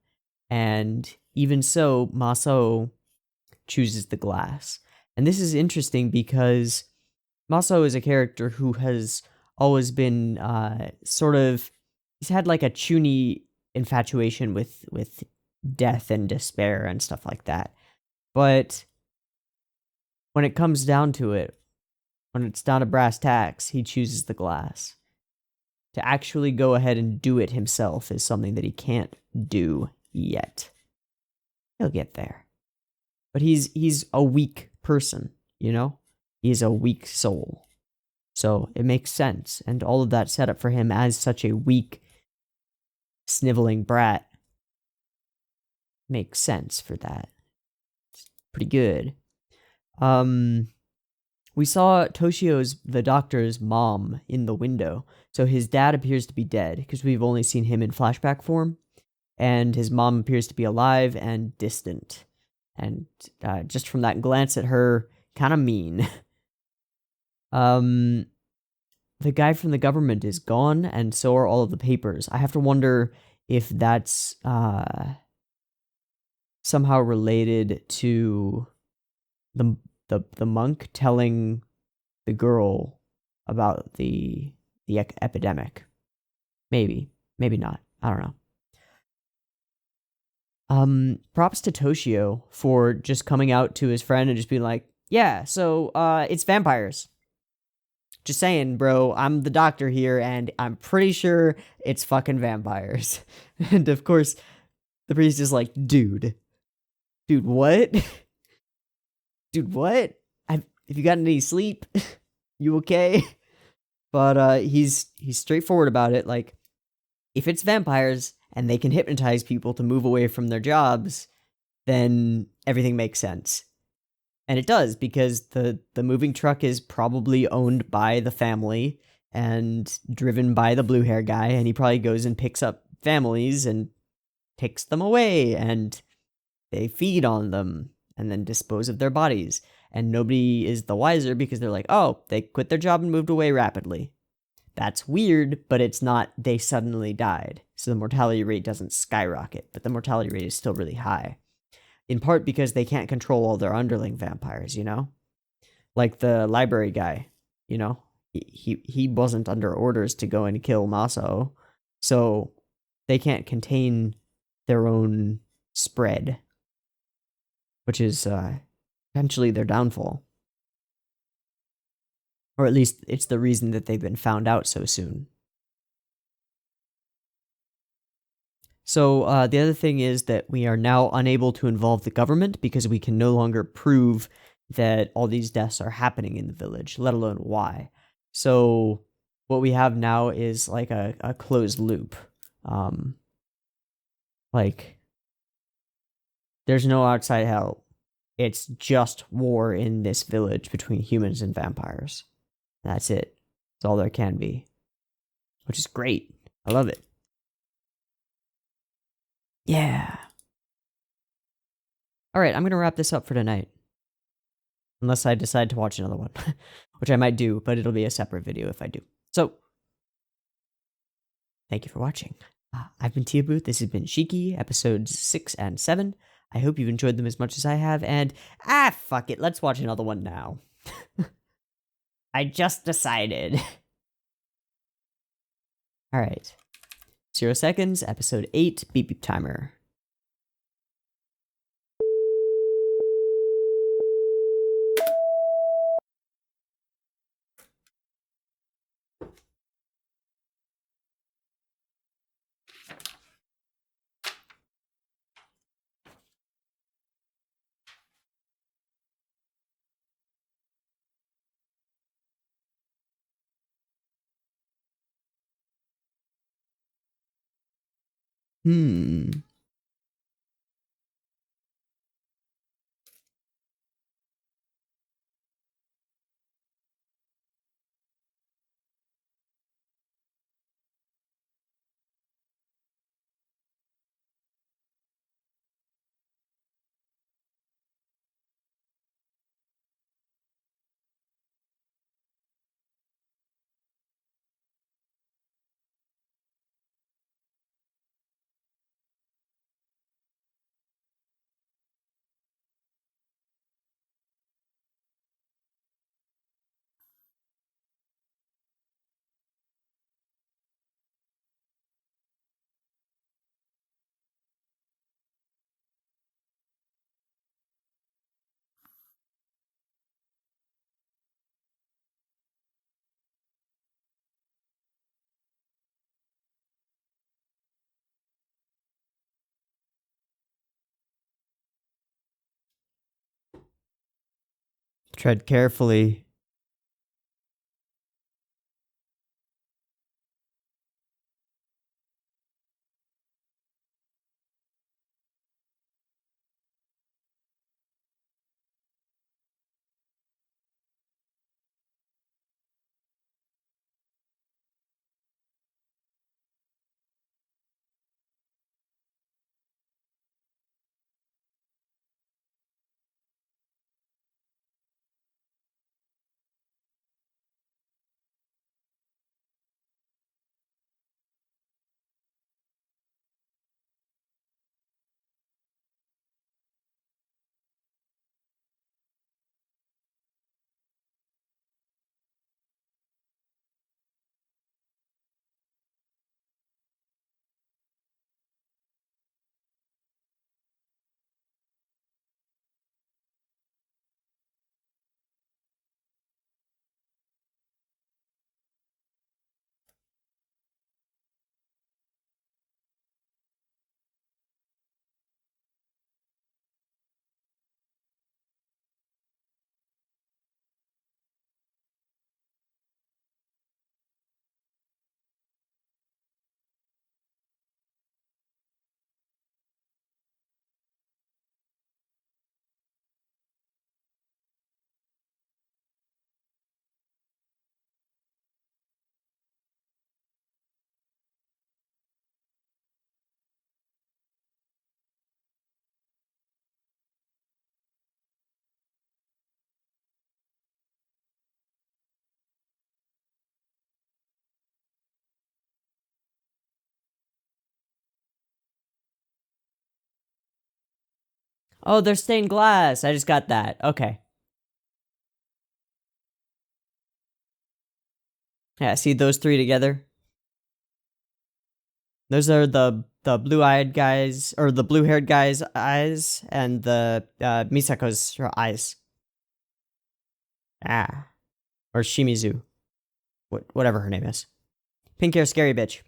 And even so, Masao chooses the glass. And this is interesting because Masao is a character who has always been he's had like a chuny infatuation with death and despair and stuff like that. But when it comes down to it, when it's down to brass tacks, he chooses the glass. To actually go ahead and do it himself is something that he can't do yet. He'll get there. But he's a weak person, He's a weak soul. So it makes sense. And all of that set up for him as such a weak, sniveling brat makes sense for that. It's pretty good. We saw the doctor's mom in the window. So his dad appears to be dead because we've only seen him in flashback form. And his mom appears to be alive and distant. And just from that glance at her, kind of mean. The guy from the government is gone, and so are all of the papers. I have to wonder if that's somehow related to the monk telling the girl about the epidemic. Maybe not. I don't know. Props to Toshio for just coming out to his friend and just being like, yeah, so it's vampires. Just saying, bro, I'm the doctor here, and I'm pretty sure it's fucking vampires. And of course, the priest is like, dude, what? Dude, what? Have you gotten any sleep? You okay? But he's straightforward about it. Like, if it's vampires and they can hypnotize people to move away from their jobs, then everything makes sense. And it does, because the moving truck is probably owned by the family and driven by the blue hair guy, and he probably goes and picks up families and takes them away, and they feed on them and then dispose of their bodies. And nobody is the wiser because they're like, oh, they quit their job and moved away rapidly. That's weird, but it's not they suddenly died. So the mortality rate doesn't skyrocket, but the mortality rate is still really high. In part because they can't control all their underling vampires, you know? Like the library guy, you know? He wasn't under orders to go and kill Maso, so they can't contain their own spread, which is potentially their downfall. Or at least it's the reason that they've been found out so soon. So the other thing is that we are now unable to involve the government because we can no longer prove that all these deaths are happening in the village, let alone why. So what we have now is like a closed loop. Like, there's no outside help. It's just war in this village between humans and vampires. That's it. That's all there can be. Which is great. I love it. Yeah. Alright, I'm gonna wrap this up for tonight. Unless I decide to watch another one. Which I might do, but it'll be a separate video if I do. So, thank you for watching. I've been Teeaboo. This has been Shiki, episodes 6 and 7. I hope you've enjoyed them as much as I have, and fuck it, let's watch another one now. I just decided. Alright. 0 seconds, episode 8, beep beep timer. Tread carefully. Oh, they're stained glass. I just got that. Okay. Yeah, see those three together? Those are the blue-eyed guys, or the blue-haired guy's eyes, and the Misako's eyes. Ah. Or Shimizu. Whatever her name is. Pink hair scary bitch.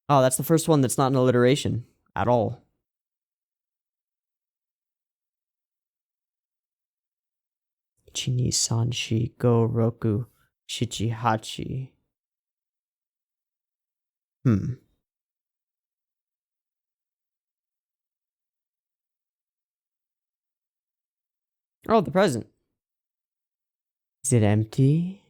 Oh, that's the first one that's not an alliteration at all. Chini Sanshi Go Roku Shichihachi. Oh, the present. Is it empty?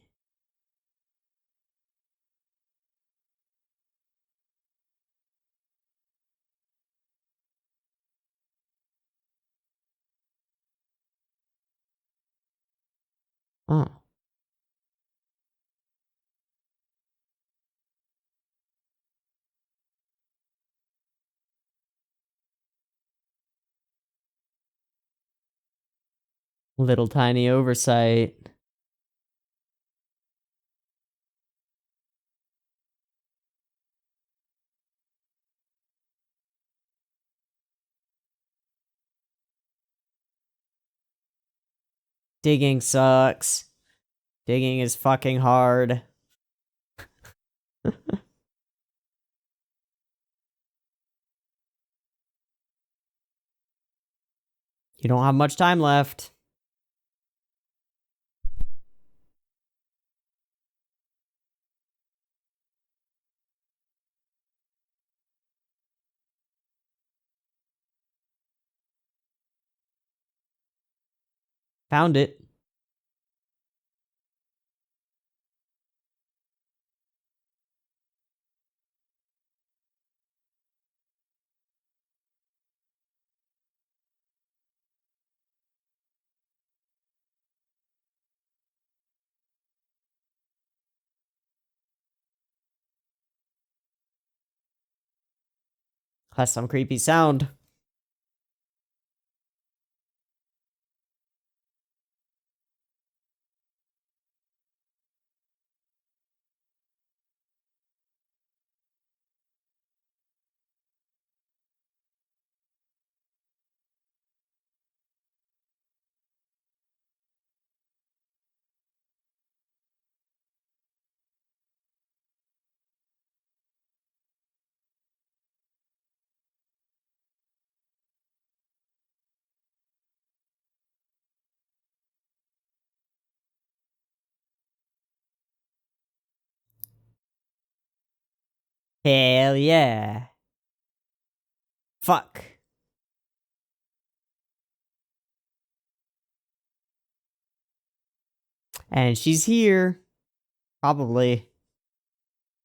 Oh. Little tiny oversight. Digging sucks. Digging is fucking hard. You don't have much time left. Found it. That's some creepy sound. Hell yeah. Fuck. And she's here. Probably.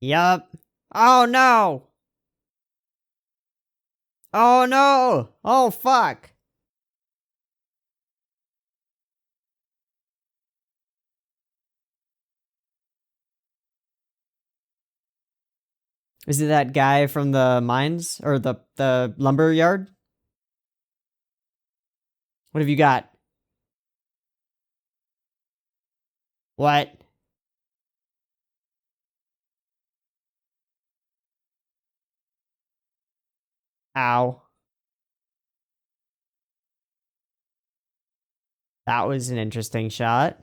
Yup. Oh no! Oh no! Oh fuck! Is it that guy from the mines? Or the lumber yard? What have you got? What? Ow. That was an interesting shot.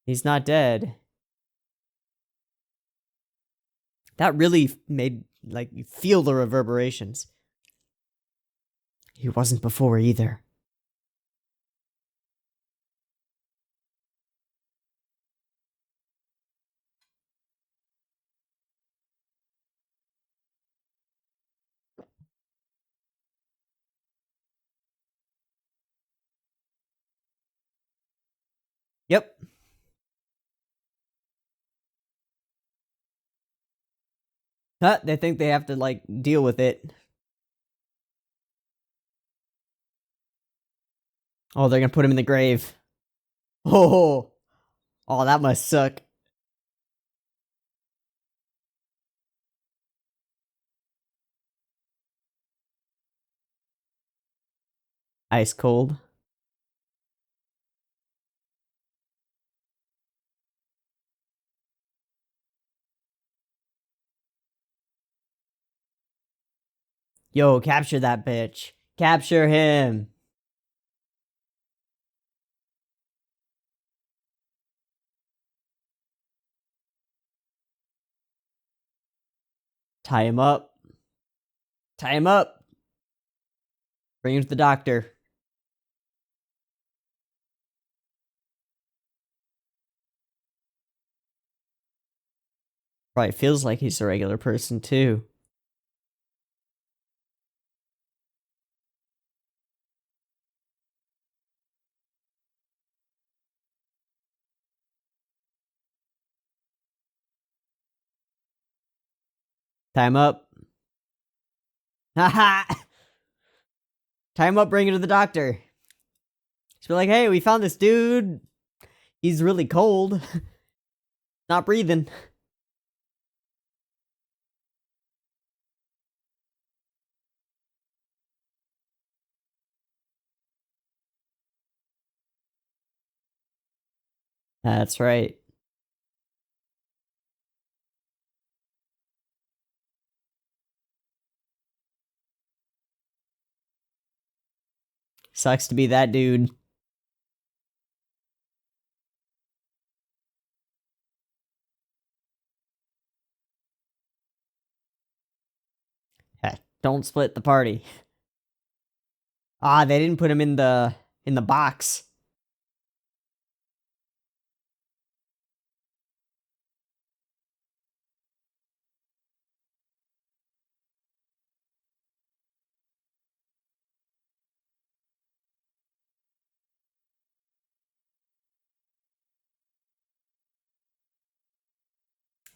He's not dead. That really made, like, you feel the reverberations. He wasn't before either. Yep. Huh, they think they have to, like, deal with it. Oh, they're gonna put him in the grave. Oh. Oh, that must suck. Ice cold. Yo, capture that bitch. Capture him. Tie him up. Tie him up. Bring him to the doctor. Probably feels like he's a regular person, too. Tie him up. Haha! Tie him up, bring him to the doctor. Just be like, hey, we found this dude. He's really cold. Not breathing. That's right. Sucks to be that dude. Heck, don't split the party. Ah, they didn't put him in the box.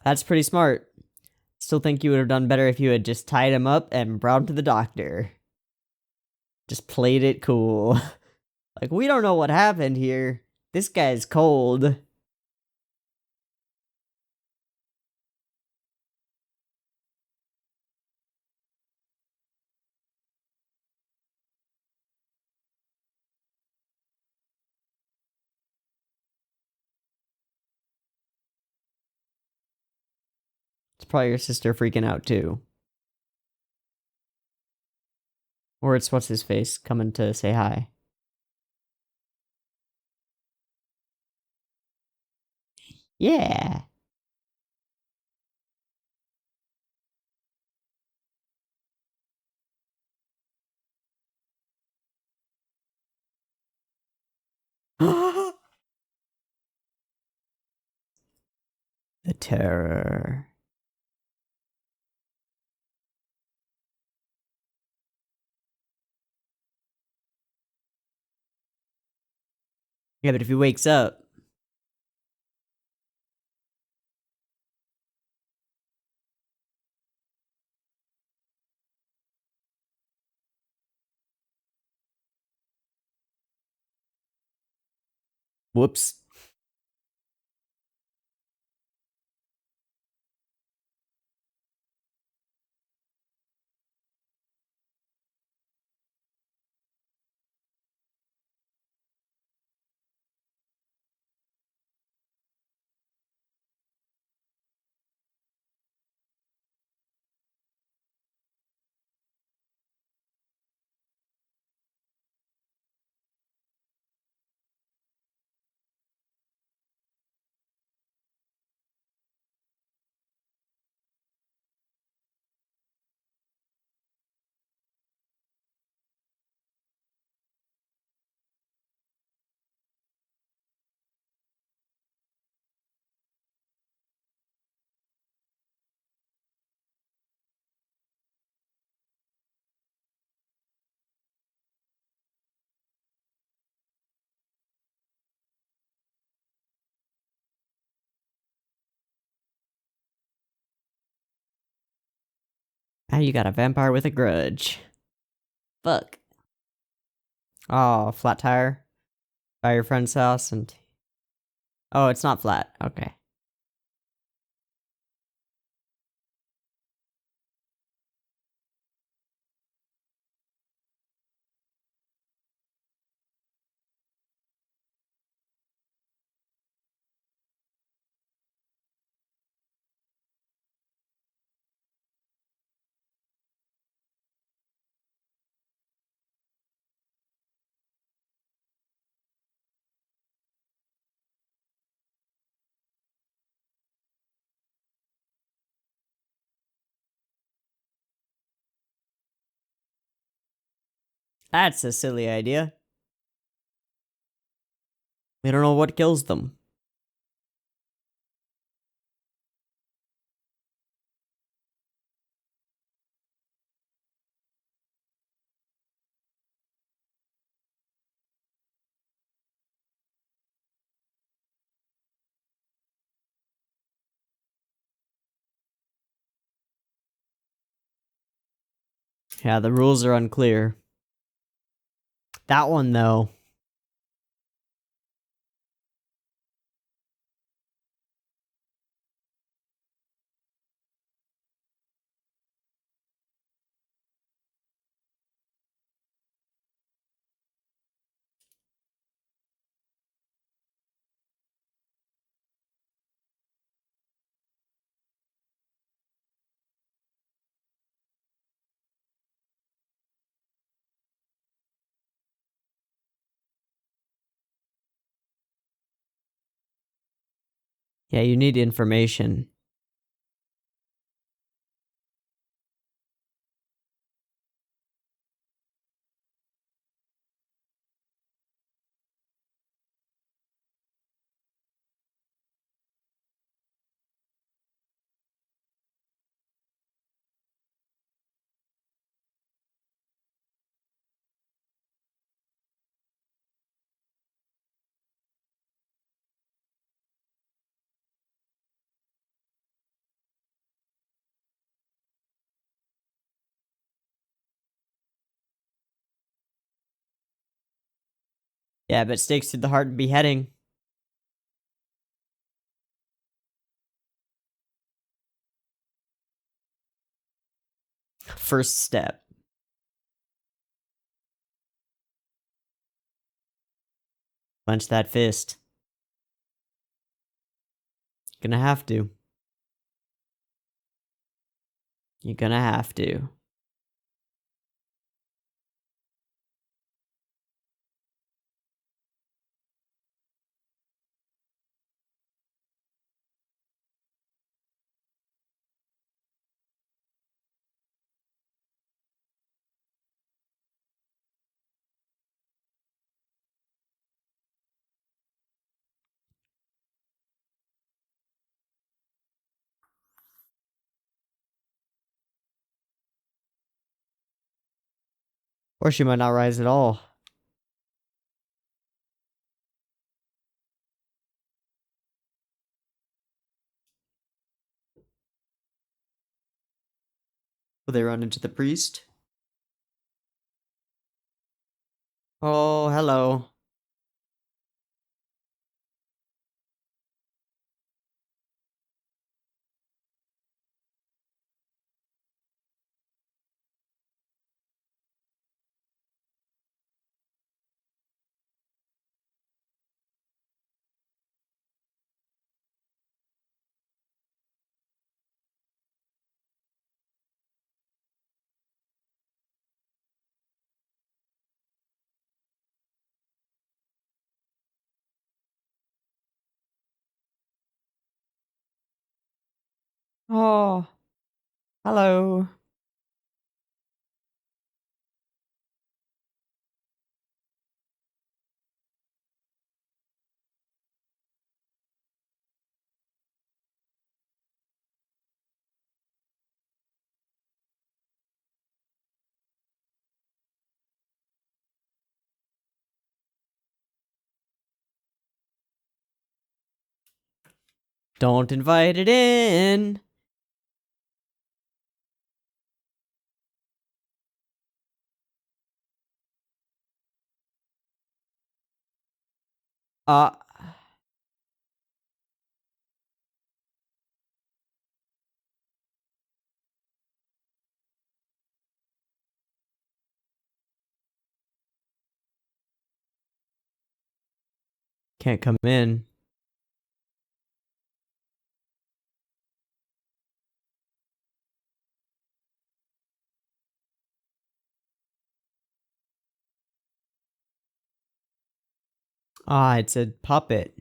That's pretty smart. Still think you would have done better if you had just tied him up and brought him to the doctor. Just played it cool. Like, we don't know what happened here. This guy's cold. It's probably your sister freaking out too. Or it's what's his face coming to say hi. Yeah. The terror. Yeah, but if he wakes up. Whoops. Now you got a vampire with a grudge. Fuck. Oh, flat tire. By your friend's house and... Oh, it's not flat. Okay. That's a silly idea. We don't know what kills them. Yeah, the rules are unclear. That one, though. Yeah, you need information. Yeah, but stakes to the heart and beheading. First step. Clench that fist. Gonna have to. You're gonna have to. Or she might not rise at all. Will they run into the priest? Oh, hello. Oh, hello. Don't invite it in. Uh, Can't come in. Ah, it's a puppet.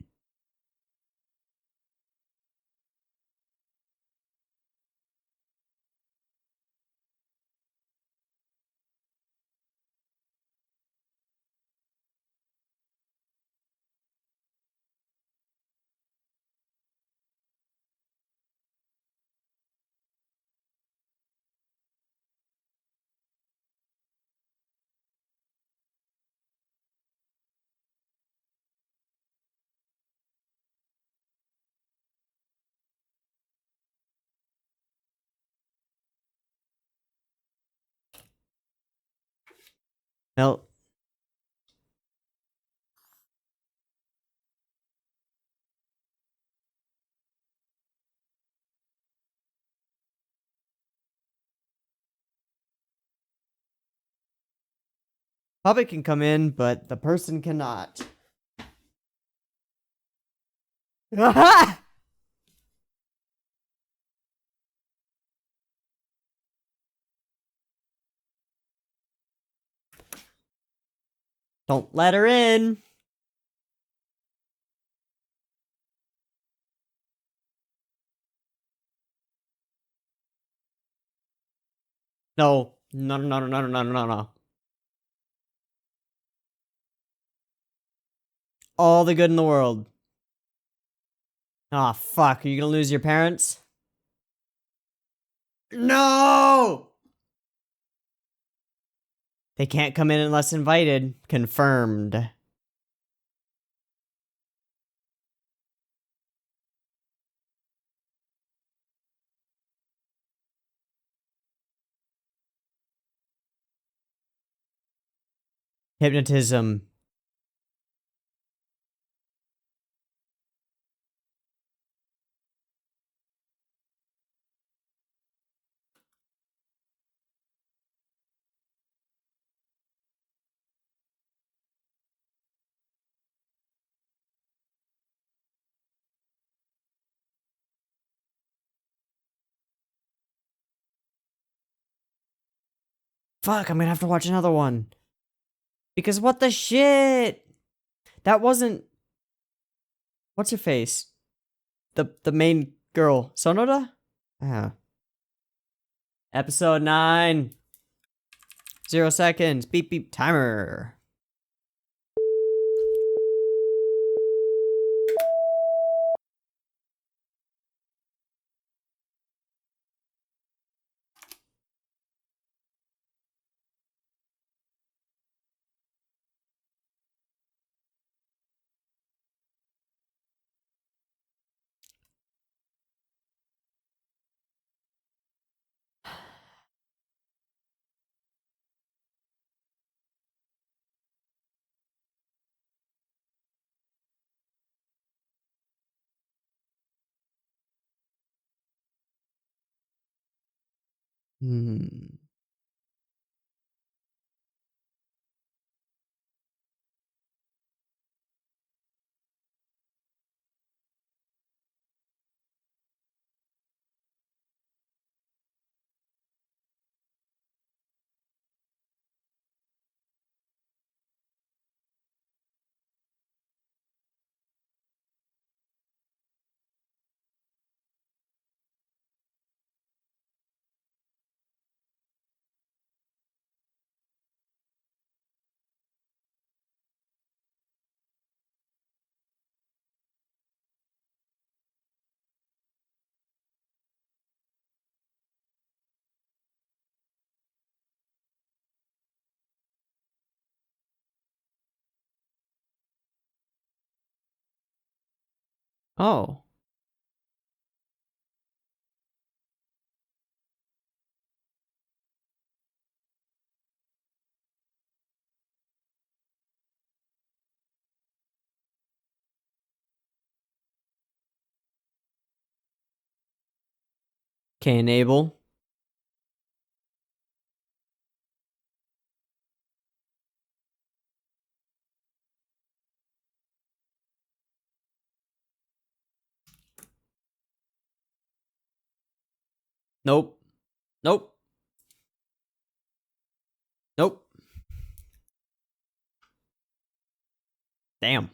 Well, puppet can come in, but the person cannot. Don't let her in. No. No, no, no, no, no, no, no, no. All the good in the world. Aw, oh, fuck. Are you gonna lose your parents? No! They can't come in unless invited. Confirmed. Hypnotism. Fuck, I'm gonna have to watch another one. Because what the shit? That wasn't... What's her face? The main girl. Sonoda? Ah. Episode 9. 0 seconds. Beep beep timer. Hmm. Oh. Okay, enable. Nope. Nope. Nope. Damn.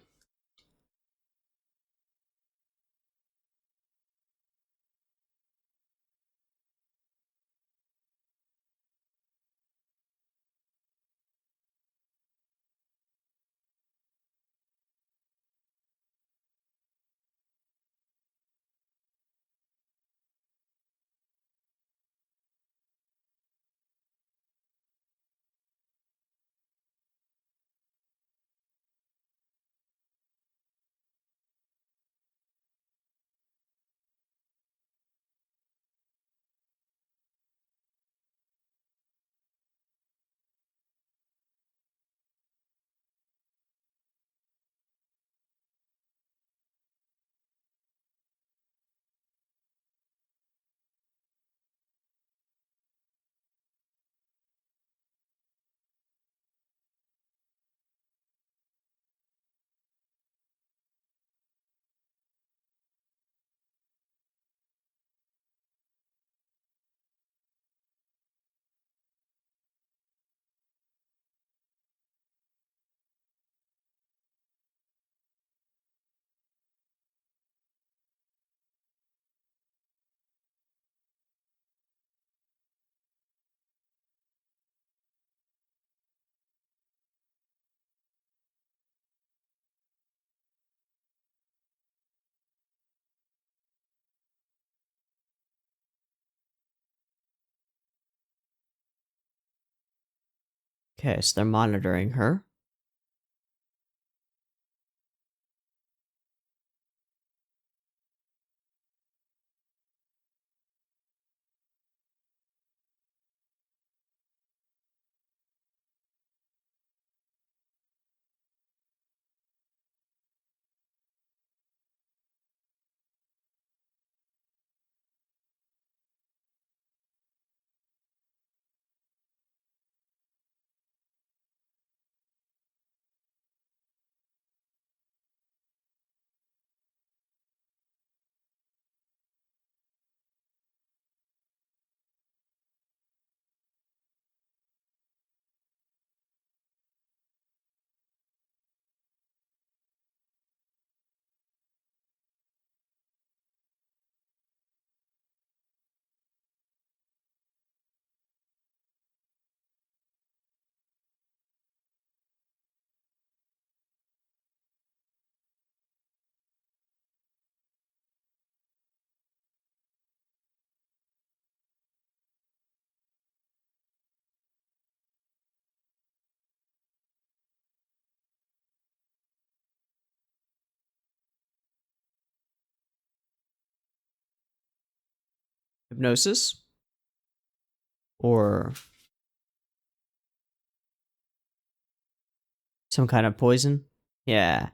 Okay, so they're monitoring her. Hypnosis? Or some kind of poison? Yeah.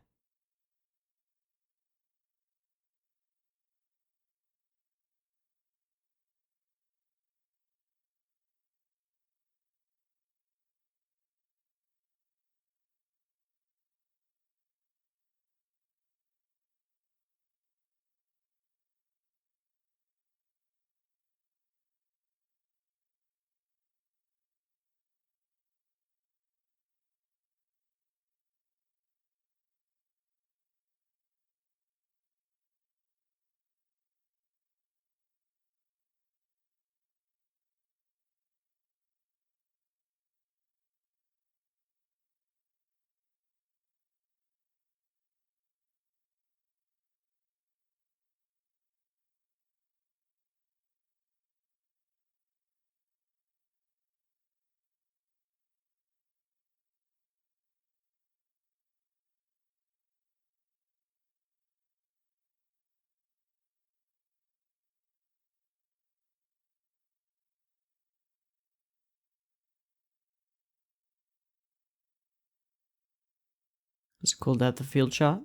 Is it cool to have the field shot?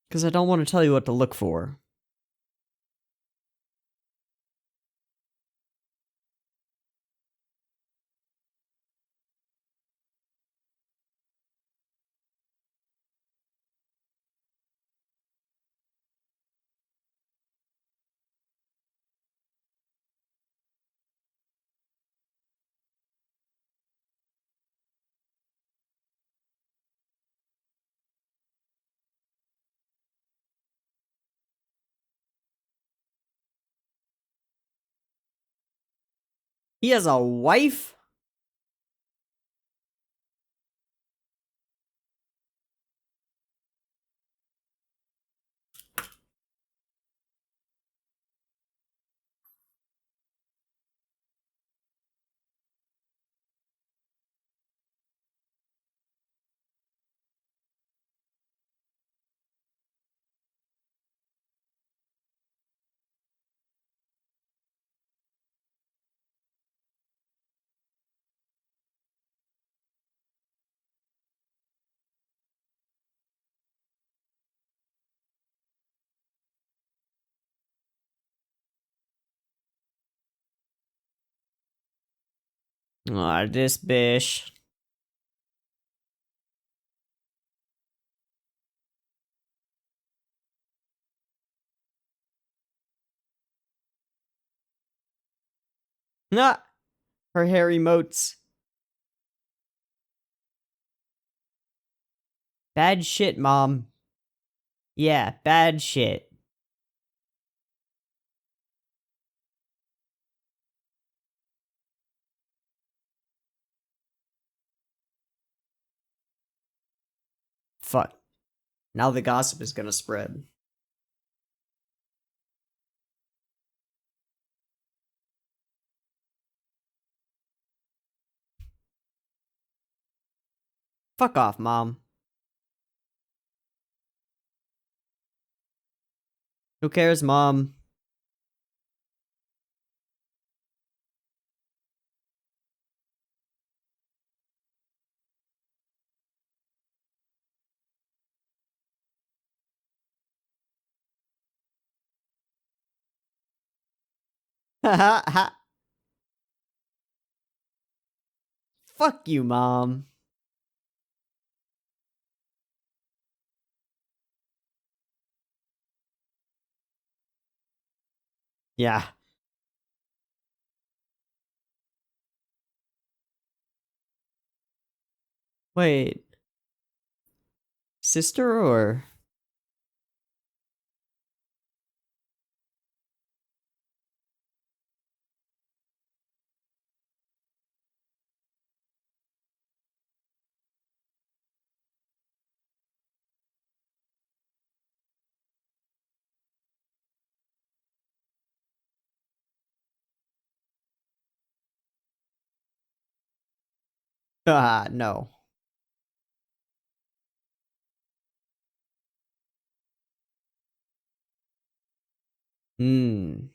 Because I don't want to tell you what to look for. He has a wife? Aw, this bish. Nah, her hair emotes. Bad shit, Mom. Yeah, bad shit. Fuck. Now the gossip is gonna spread. Fuck off, Mom. Who cares, Mom? Haha. Fuck you, Mom. Yeah. Wait. Sister or? Ah, no. Hmm.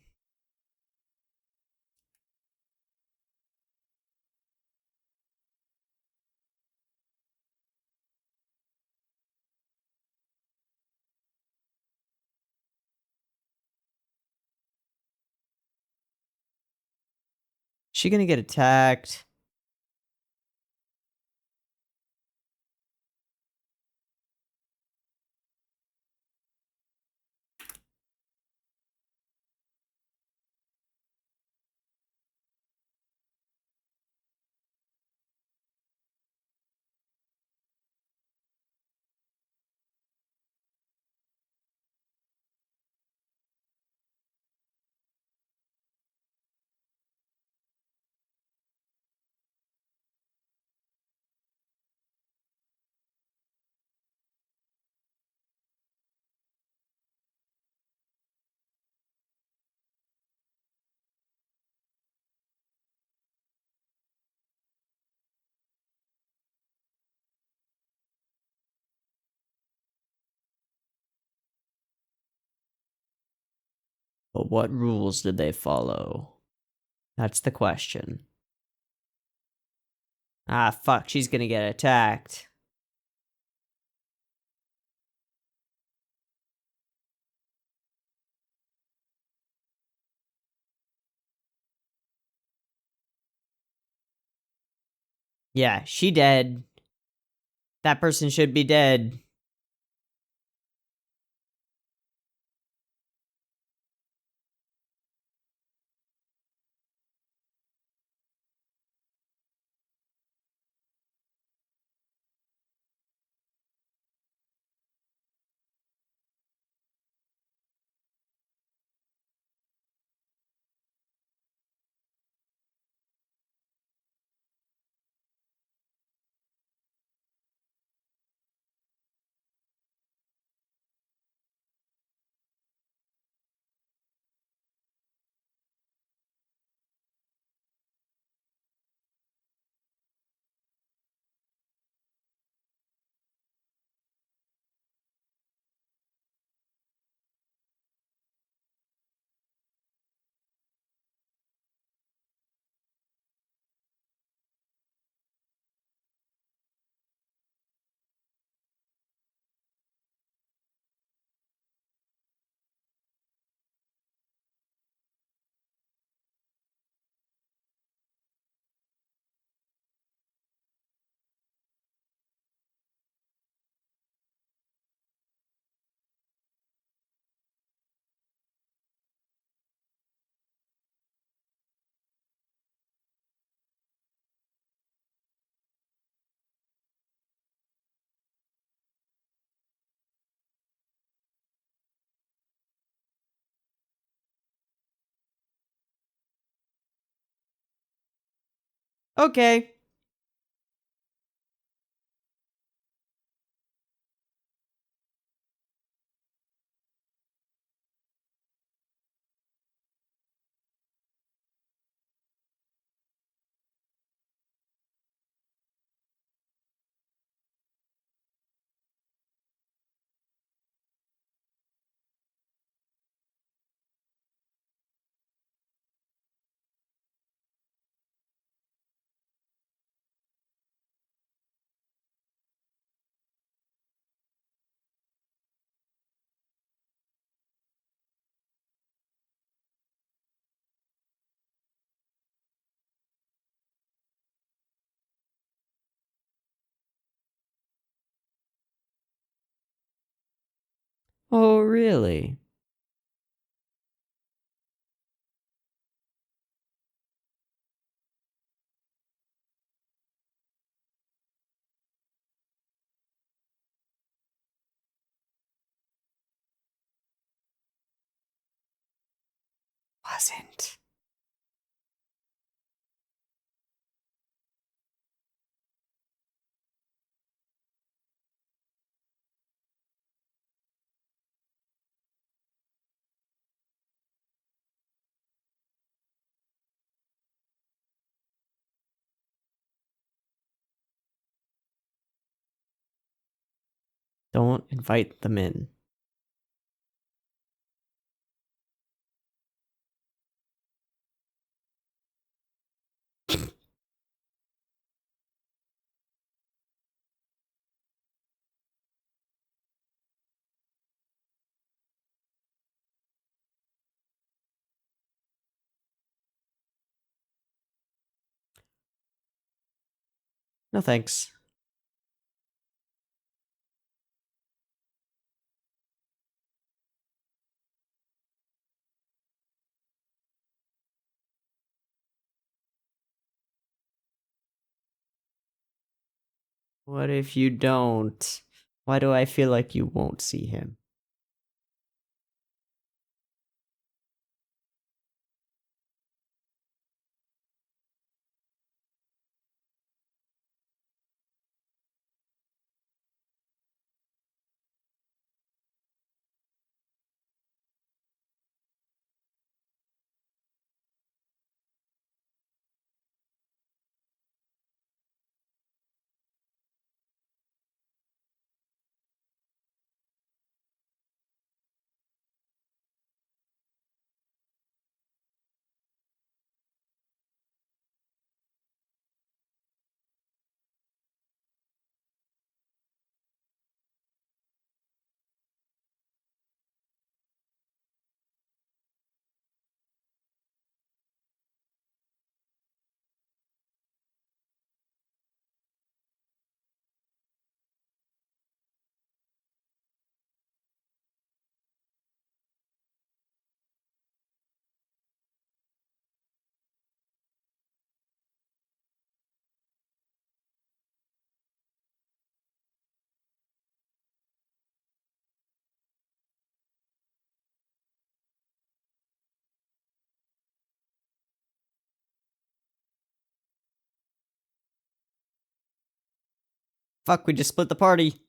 She gonna get attacked? But what rules did they follow? That's the question. Ah, fuck, she's gonna get attacked. Yeah, she dead. That person should be dead. Okay. Oh, really? Wasn't. Don't invite them in. No thanks. What if you don't? Why do I feel like you won't see him? Fuck, we just split the party.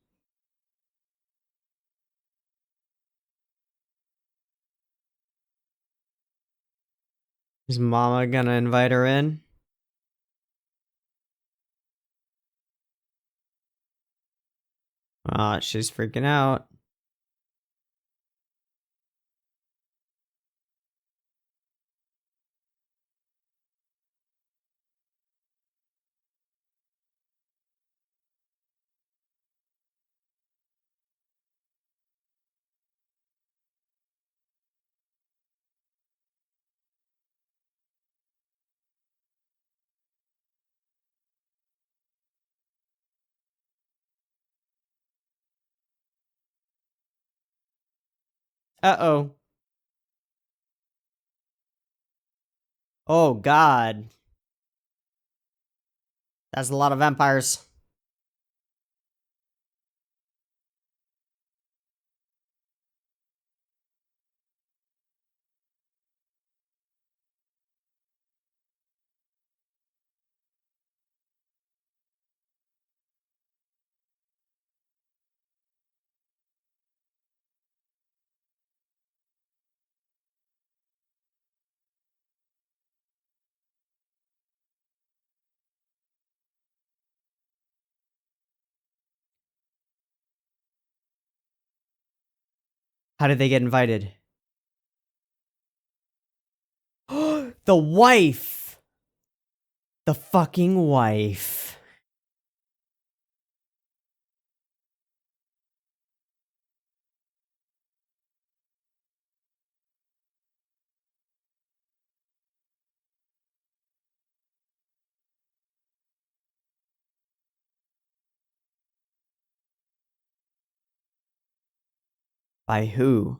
Is Mama gonna invite her in? Ah, she's freaking out. Uh-oh. Oh, God. That's a lot of vampires. How did they get invited? The wife! The fucking wife. By who?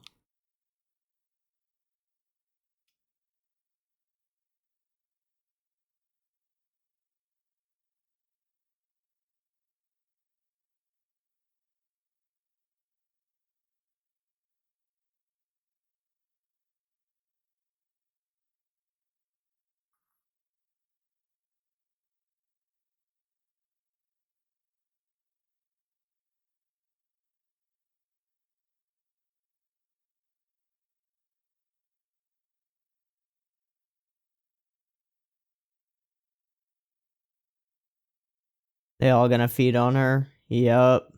They all gonna feed on her? Yup.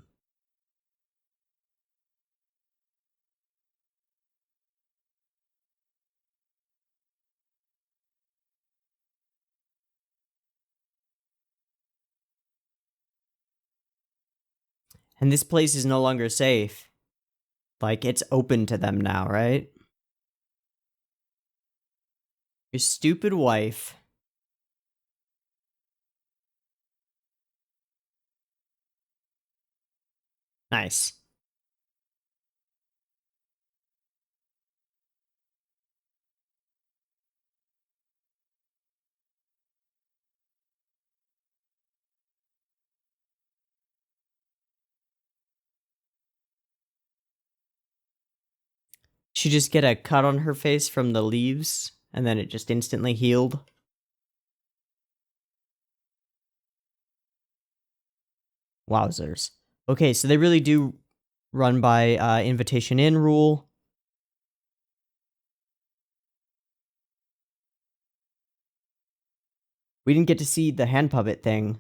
And this place is no longer safe. Like, it's open to them now, right? Your stupid wife. Nice. She just get a cut on her face from the leaves, and then it just instantly healed. Wowzers. Okay, so they really do run by invitation in rule. We didn't get to see the hand puppet thing.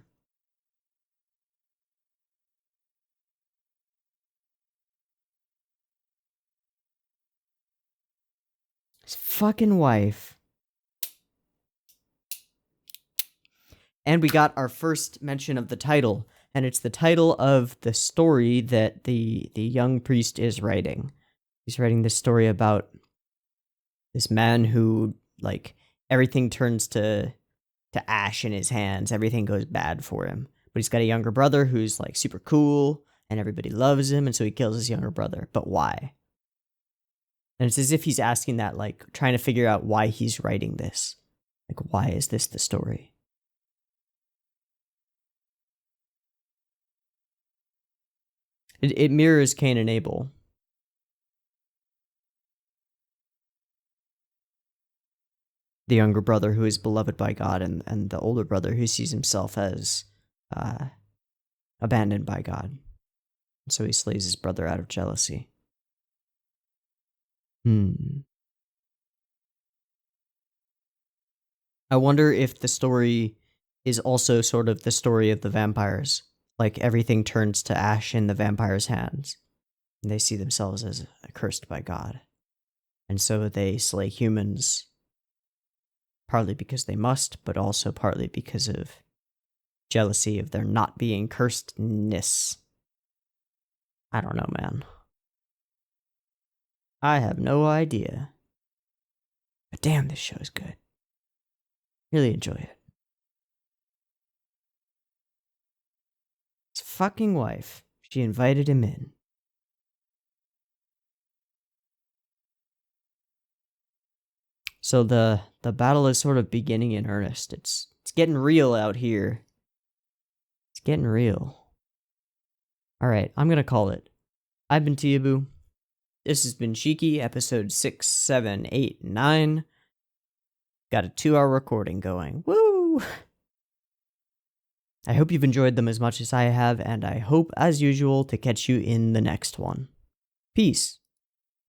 His fucking wife. And we got our first mention of the title, and it's the title of the story that the young priest is writing. He's writing this story about this man who, like, everything turns to ash in his hands. Everything goes bad for him. But he's got a younger brother who's, like, super cool, and everybody loves him, and so he kills his younger brother. But why? And it's as if he's asking that, like, trying to figure out why he's writing this. Like, why is this the story? It mirrors Cain and Abel. The younger brother who is beloved by God, and the older brother who sees himself as abandoned by God. And so he slays his brother out of jealousy. I wonder if the story is also sort of the story of the vampires. Like, everything turns to ash in the vampires' hands, and they see themselves as cursed by God. And so they slay humans, partly because they must, but also partly because of jealousy of their not being cursedness. I don't know, man. I have no idea. But damn, this show is good. Really enjoy it. His fucking wife. She invited him in. So the battle is sort of beginning in earnest. It's getting real out here. It's getting real. Alright, I'm gonna call it. I've been Teeaboo. This has been Shiki, episode 6, 7, 8, 9. Got a 2-hour recording going. Woo! I hope you've enjoyed them as much as I have, and I hope, as usual, to catch you in the next one. Peace.